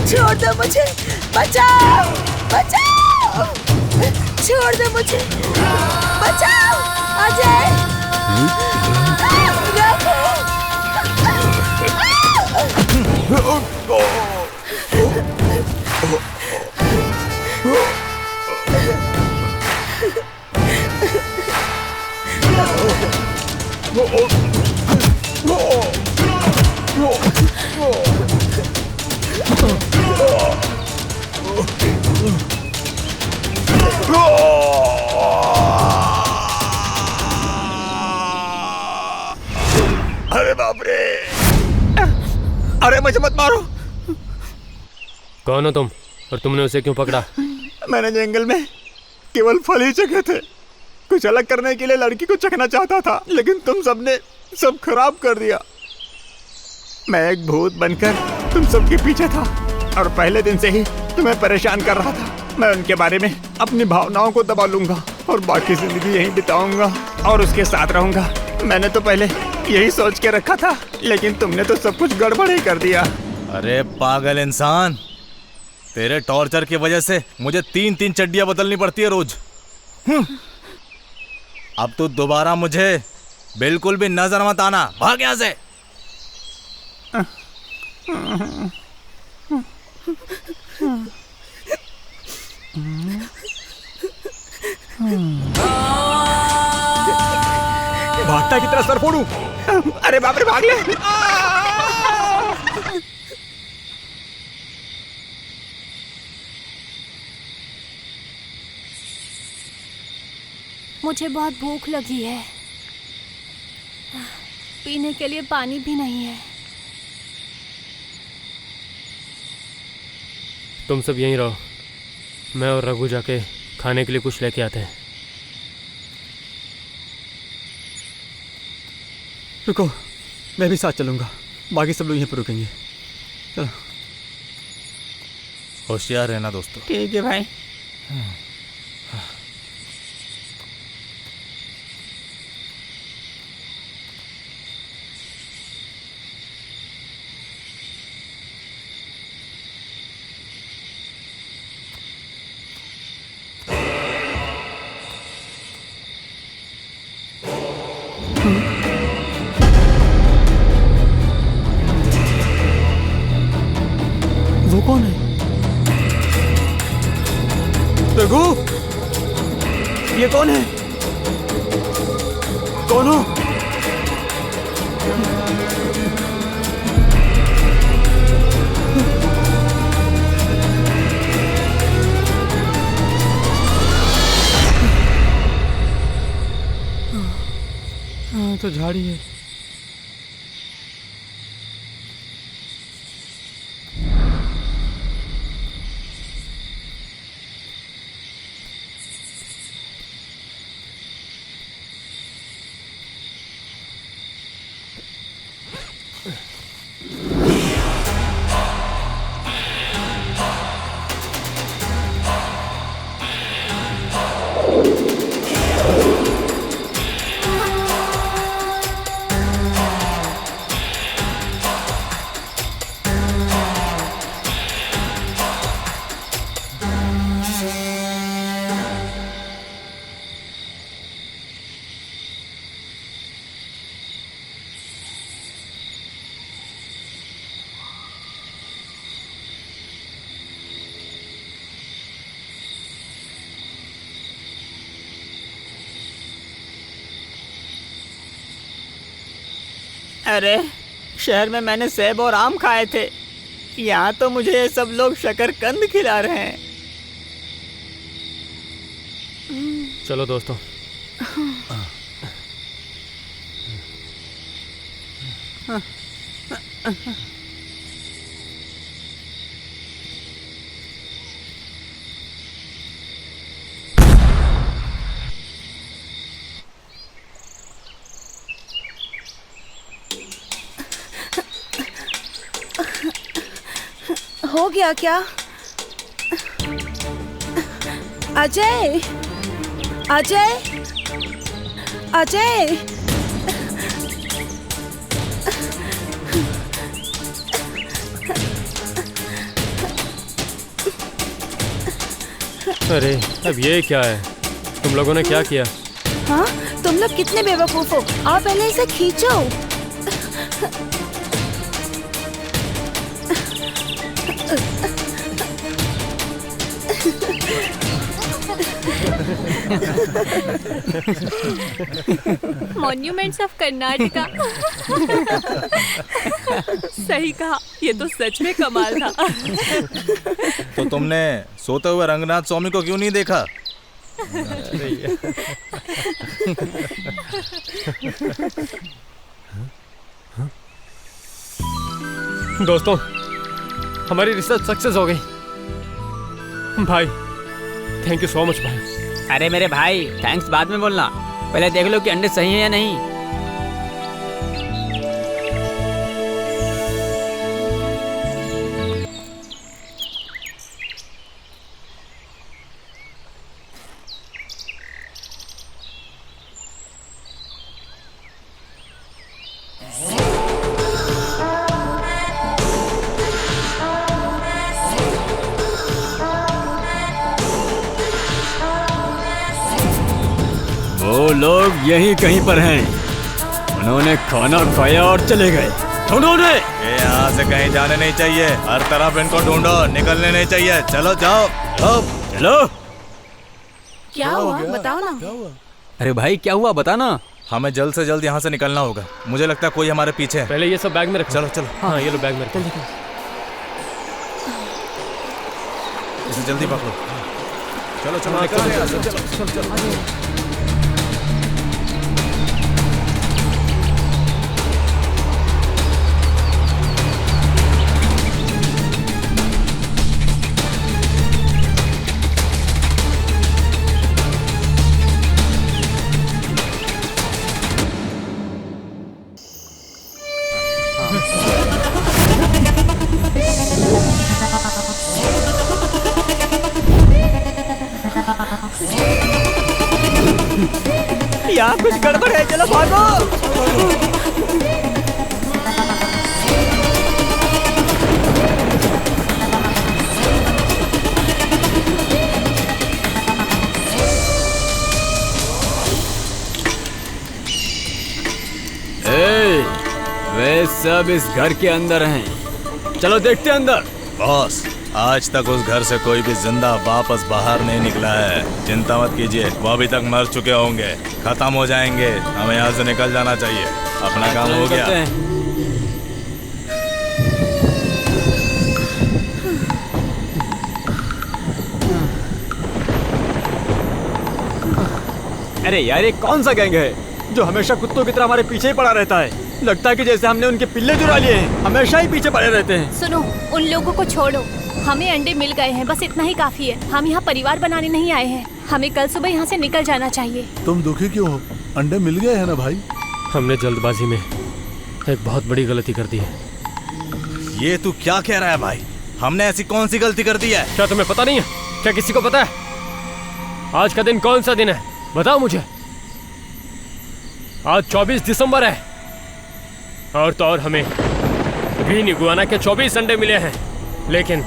छोड़ दो मुझे, बचाओ बचाओ, छोड़ दो मुझे, बचाओ अजय, अरे बाप रे! अरे मुझे मत मारो। कौन हो तुम और तुमने उसे क्यों पकड़ा? मैंने जंगल में केवल फल ही चखे थे। कुछ अलग करने के लिए लड़की को चखना चाहता था, लेकिन तुम सबने सब खराब कर दिया। मैं एक भूत बनकर तुम सबके पीछे था और पहले दिन से ही तुम्हें परेशान कर रहा था। मैं उनके बारे में अपनी भावनाओं को दबा लूंगा और बाकी जिंदगी यहीं बिताऊंगा और उसके साथ रहूंगा। मैंने तो पहले यही सोच के रखा था, लेकिन तुमने तो सब कुछ गड़बड़ ही कर दिया। अरे पागल इंसान, तेरे टॉर्चर की वजह से मुझे 3-3 चड्डियां बदलनी पड़ती है रोज। अब तो दोबारा मुझे बिल्कुल भी नजर मत आना। भाग यहाँ से। भागता की तरह सर फोड़ू। अरे बाप रे, भाग ले। मुझे बहुत भूख लगी है, पीने के लिए पानी भी नहीं है। तुम सब यहीं रहो, मैं और रघु जाके खाने के लिए कुछ लेके आते हैं। रुको, मैं भी साथ चलूंगा, बाकी सब लोग यहीं पर रुकेंगे। चलो। होशियार रहना दोस्तों। ठीक है भाई। वो कौन है? रघु, ये कौन है? कौन हो? हाँ, तो झाड़ी है। अरे शहर में मैंने सेब और आम खाए थे, यहाँ तो मुझे ये सब लोग शकरकंद खिला रहे हैं। चलो दोस्तों। हो गया क्या? अजय, अजय, अजय, अरे अब ये क्या है? तुम लोगों ने क्या किया? हाँ, तुम लोग कितने बेवकूफ हो। आओ पहले इसे खींचो। Monuments of Karnataka. सही कहा, ये तो सच में कमाल था। तो तुमने सोते हुए रंगनाथ स्वामी को क्यों नहीं देखा? दोस्तों, हमारी रिसर्च सक्सेस हो गई। भाई, थैंक यू सो मच भाई। अरे मेरे भाई, थैंक्स बाद में बोलना, पहले देख लो कि अंडे सही है या नहीं। वो लोग यहीं कहीं पर हैं। उन्होंने खाना खाया और चले गए। उन्होंने यहाँ से कहीं जाने नहीं चाहिए, हर तरफ इनको ढूंढो, निकलने नहीं चाहिए। चलो जाओ चलो। क्या हुआ बताओ ना। अरे भाई क्या हुआ बता ना। हमें जल्द से जल्द यहाँ से निकलना होगा। मुझे लगता है कोई हमारे पीछे है। पहले ये सब बैग में रख। चलो चलो। हाँ ये लो बैग में रख। इसे जल्दी पकड़ो। चलो चलो निकल रहे हैं। चलो चलो चलो। यहाँ कुछ गड़बड़ है, चलो भागो। वे सब इस घर के अंदर हैं। चलो देखते हैं अंदर। बॉस, आज तक उस घर से कोई भी जिंदा वापस बाहर नहीं निकला है। चिंता मत कीजिए, वो अभी तक मर चुके होंगे, खत्म हो जाएंगे। हमें यहाँ से निकल जाना चाहिए, अपना काम हो गया। अरे यार ये कौन सा गैंग है जो हमेशा कुत्तों की तरह हमारे पीछे ही पड़ा रहता है। लगता है कि जैसे हमने उनके पिल्ले चुरा लिए हैं, हमेशा ही पीछे पड़े रहते हैं। सुनो, उन लोगों को छोड़ो, हमें अंडे मिल गए हैं, बस इतना ही काफी है। हम यहाँ परिवार बनाने नहीं आए हैं, हमें कल सुबह यहाँ से निकल जाना चाहिए। तुम दुखी क्यों हो? अंडे मिल गए हैं ना भाई। हमने जल्दबाजी में एक बहुत बड़ी गलती कर दी है। ये तू क्या कह रहा है भाई? हमने ऐसी कौन सी गलती कर दी है? क्या तुम्हें पता नहीं है? क्या किसी को पता है आज का दिन कौन सा दिन है? बताओ मुझे। आज 24 दिसंबर है और तो और हमें ग्रीन इगुआना के 24 अंडे मिले हैं। लेकिन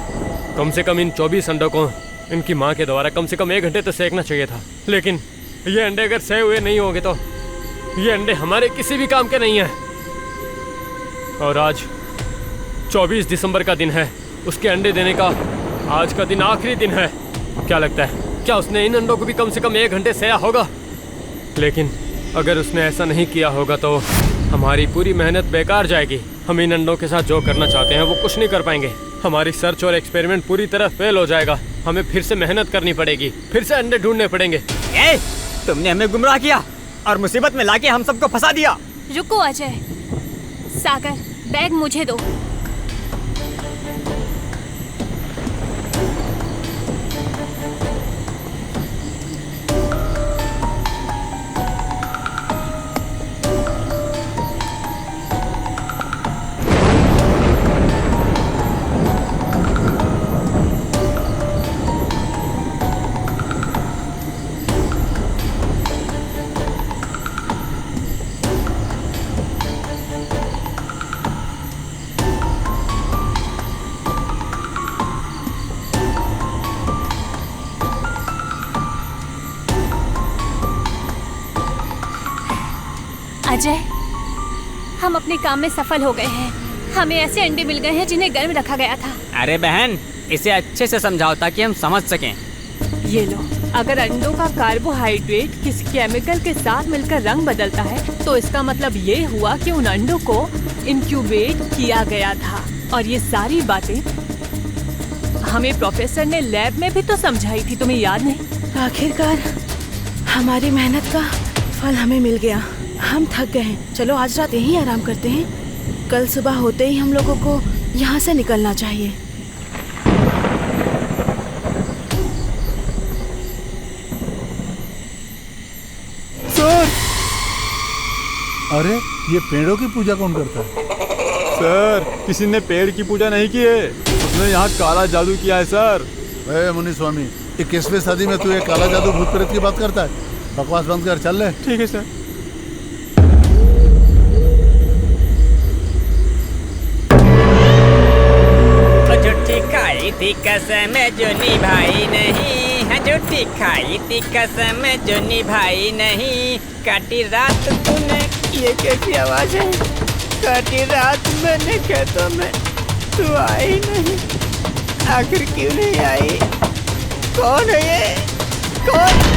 कम से कम इन 24 अंडों को इनकी माँ के द्वारा कम से कम 1 घंटे तो सेकना चाहिए था। लेकिन ये अंडे अगर सेव हुए नहीं होंगे तो ये अंडे हमारे किसी भी काम के नहीं हैं। और आज 24 दिसंबर का दिन है, उसके अंडे देने का आज का दिन आखिरी दिन है। क्या लगता है क्या उसने इन अंडों को भी कम से कम 1 घंटे सेया होगा? लेकिन अगर उसने ऐसा नहीं किया होगा तो हमारी पूरी मेहनत बेकार जाएगी। हम इन अंडों के साथ जो करना चाहते हैं वो कुछ नहीं कर पाएंगे। हमारी सर्च और एक्सपेरिमेंट पूरी तरह फेल हो जाएगा। हमें फिर से मेहनत करनी पड़ेगी, फिर से अंडे ढूंढने पड़ेंगे। तुमने हमें गुमराह किया और मुसीबत में लाके हम सबको फंसा दिया। रुको अजय, सागर, बैग मुझे दो। अजय, हम अपने काम में सफल हो गए हैं। हमें ऐसे अंडे मिल गए हैं जिन्हें गर्म रखा गया था। अरे बहन, इसे अच्छे से समझाओ ताकि हम समझ सकें। ये लो, अगर अंडों का कार्बोहाइड्रेट किसी केमिकल के साथ मिलकर रंग बदलता है तो इसका मतलब ये हुआ कि उन अंडों को इंक्यूबेट किया गया था। और ये सारी बातें हमें प्रोफेसर ने लैब में भी तो समझाई थी, तुम्हें याद नहीं? आखिरकार हमारी मेहनत का फल हमें मिल गया। हम थक गए हैं, चलो आज रात यहीं आराम करते हैं। कल सुबह होते ही हम लोगों को यहाँ से निकलना चाहिए। सर! अरे ये पेड़ों की पूजा कौन करता है? सर, किसी ने पेड़ की पूजा नहीं की है, उसने यहाँ काला जादू किया है सर। मुनि स्वामी, 21वीं सदी में तू ये काला जादू भूत प्रेत की बात करता है? बकवास बंद कर, चल ले। ठीक है सर। झूठी खाई थी कसम जो निभाई नहीं है, झूठी खाई थी कसम जो निभाई नहीं, काटी रात तूने। ये कैसी आवाज है? काटी रात मैंने खेतों में, तू आई नहीं, आखिर क्यों नहीं आई? कौन है ये? कौन?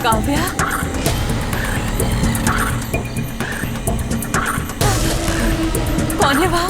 काव्या, कौन है वहाँ?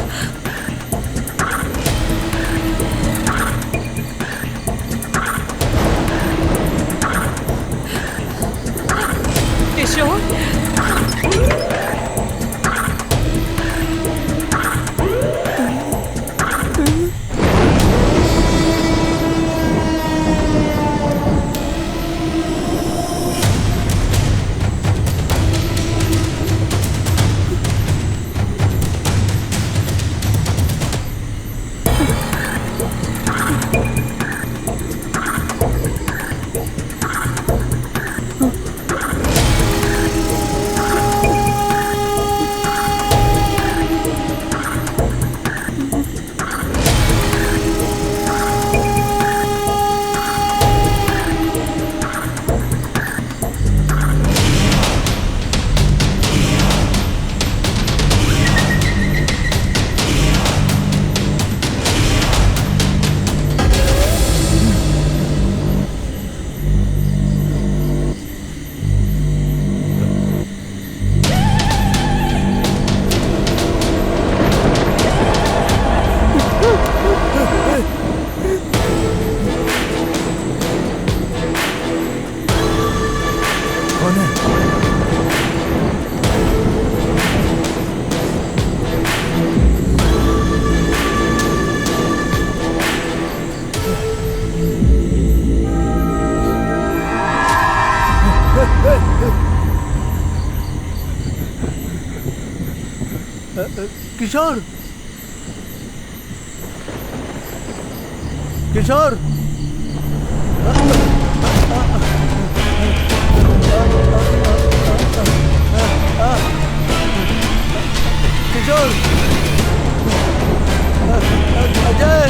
किशोर, किशोर, किशोर, किशोर, अजय,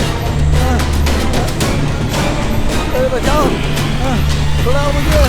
अरे बचाओ, थोड़ा मुझे।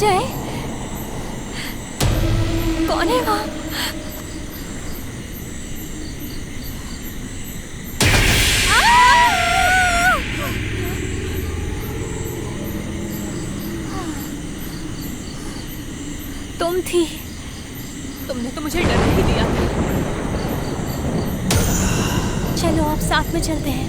अजय, कौन है वहाँ? तुम थी। तुमने तो मुझे डर ही दिया था। चलो आप साथ में चलते हैं।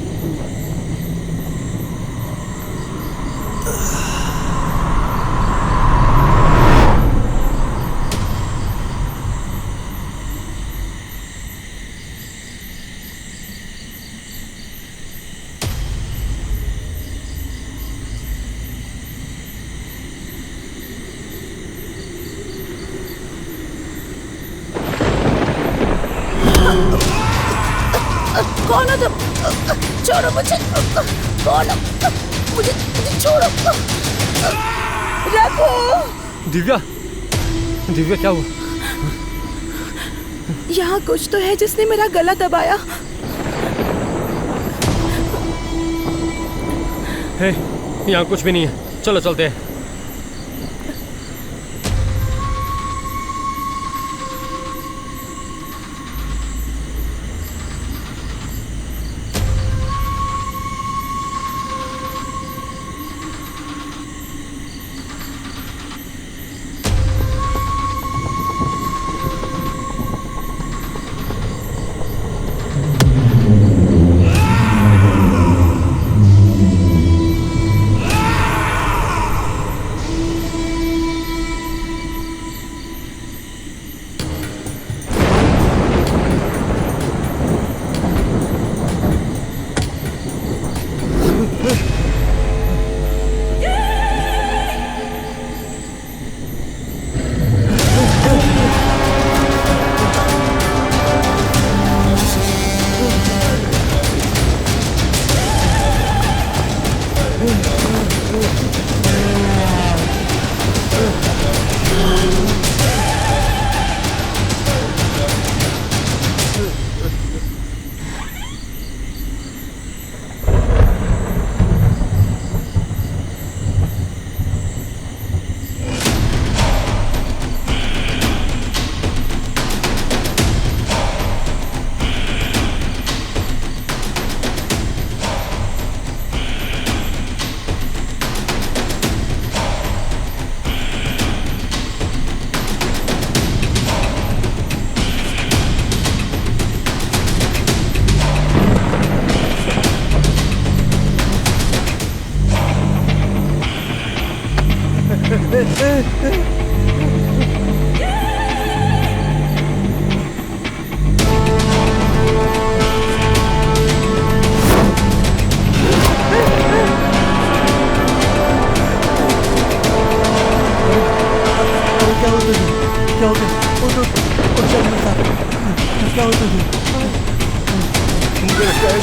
कौन हो तुम? छोड़ो मुझे। कौन हो? मुझे छोड़ो। रघु। दिव्या, दिव्या क्या हुआ? यहाँ कुछ तो है जिसने मेरा गला दबाया। हे, यहाँ कुछ भी नहीं है, चलो चलते हैं।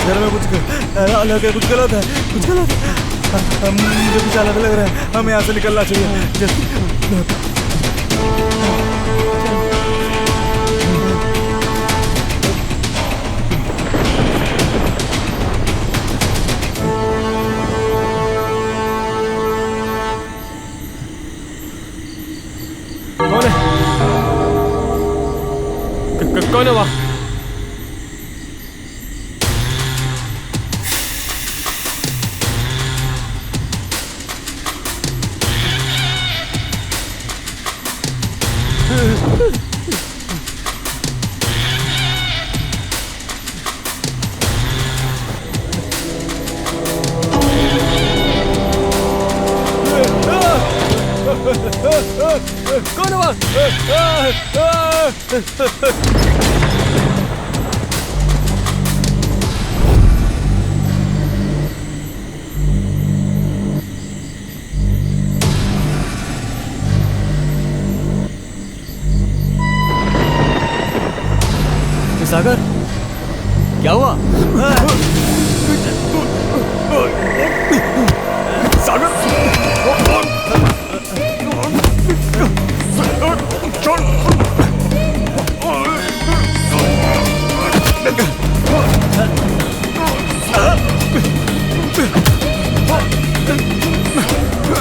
घर में कुछ अलग है, कुछ गलत है, कुछ गलत है। मुझे कुछ अलग लग रहा है, हमें यहाँ से निकलना चाहिए। कौन है वहाँ? कौन है वहाँ? सागर, क्या हुआ? सागर,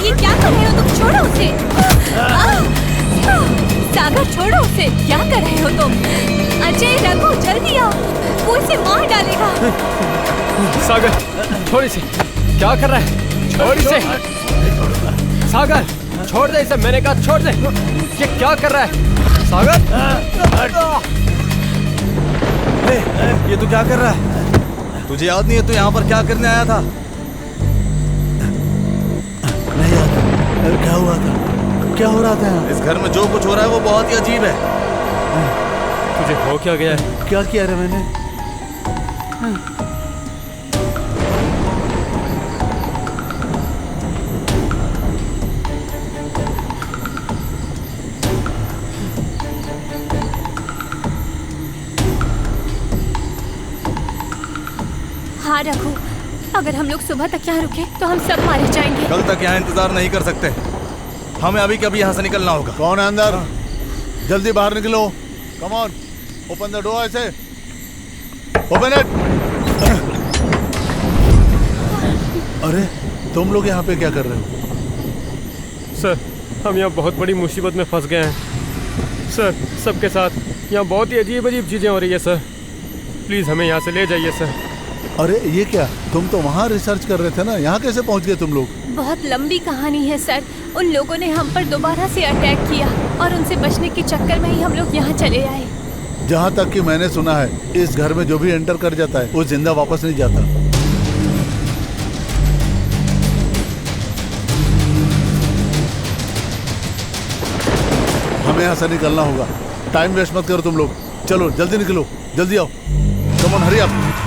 ये क्या कर रहे हो तुम? छोड़ो उसे। अजय क्या कर रहे हो तुम? अजय रघु जल्दी आओ, वो इसे मार डालेगा। सागर छोड़ इसे, क्या कर रहा है? छोड़ इसे सागर, छोड़ दे इसे, मैंने कहा छोड़ दे। ये क्या कर रहा है सागर? ये तू क्या कर रहा है? तुझे याद नहीं है तू यहाँ पर क्या करने आया था? नहीं याद। क्या हुआ था? क्या हो रहा था यहाँ? इस घर में जो कुछ हो रहा है वो बहुत ही अजीब है। तुझे हो क्या गया है? क्या किया रे मैंने? हाँ रघु, अगर हम लोग सुबह तक यहाँ रुके तो हम सब मारे जाएंगे। कल तक यहाँ इंतजार नहीं कर सकते, हमें अभी कभी यहाँ से निकलना होगा। कौन है अंदर? जल्दी बाहर निकलो। Come on, open the door. ऐसे ओपन इट। अरे तुम लोग यहाँ पे क्या कर रहे हो? सर हम यहाँ बहुत बड़ी मुसीबत में फंस गए हैं सर। सबके साथ यहाँ बहुत ही अजीब अजीब चीज़ें हो रही है सर। प्लीज़ हमें यहाँ से ले जाइए सर। अरे ये क्या, तुम तो वहाँ रिसर्च कर रहे थे ना, यहाँ कैसे पहुँच गए तुम लोग? बहुत लंबी कहानी है सर। उन लोगों ने हम पर दोबारा से अटैक किया और उनसे बचने के चक्कर में ही हम लोग यहाँ चले आए। जहाँ तक कि मैंने सुना है, इस घर में जो भी एंटर कर जाता है वो जिंदा वापस नहीं जाता। हमें यहाँ से निकलना होगा। टाइम वेस्ट मत करो तुम लोग। चलो जल्दी निकलो, जल्दी आओ। Come on, hurry up.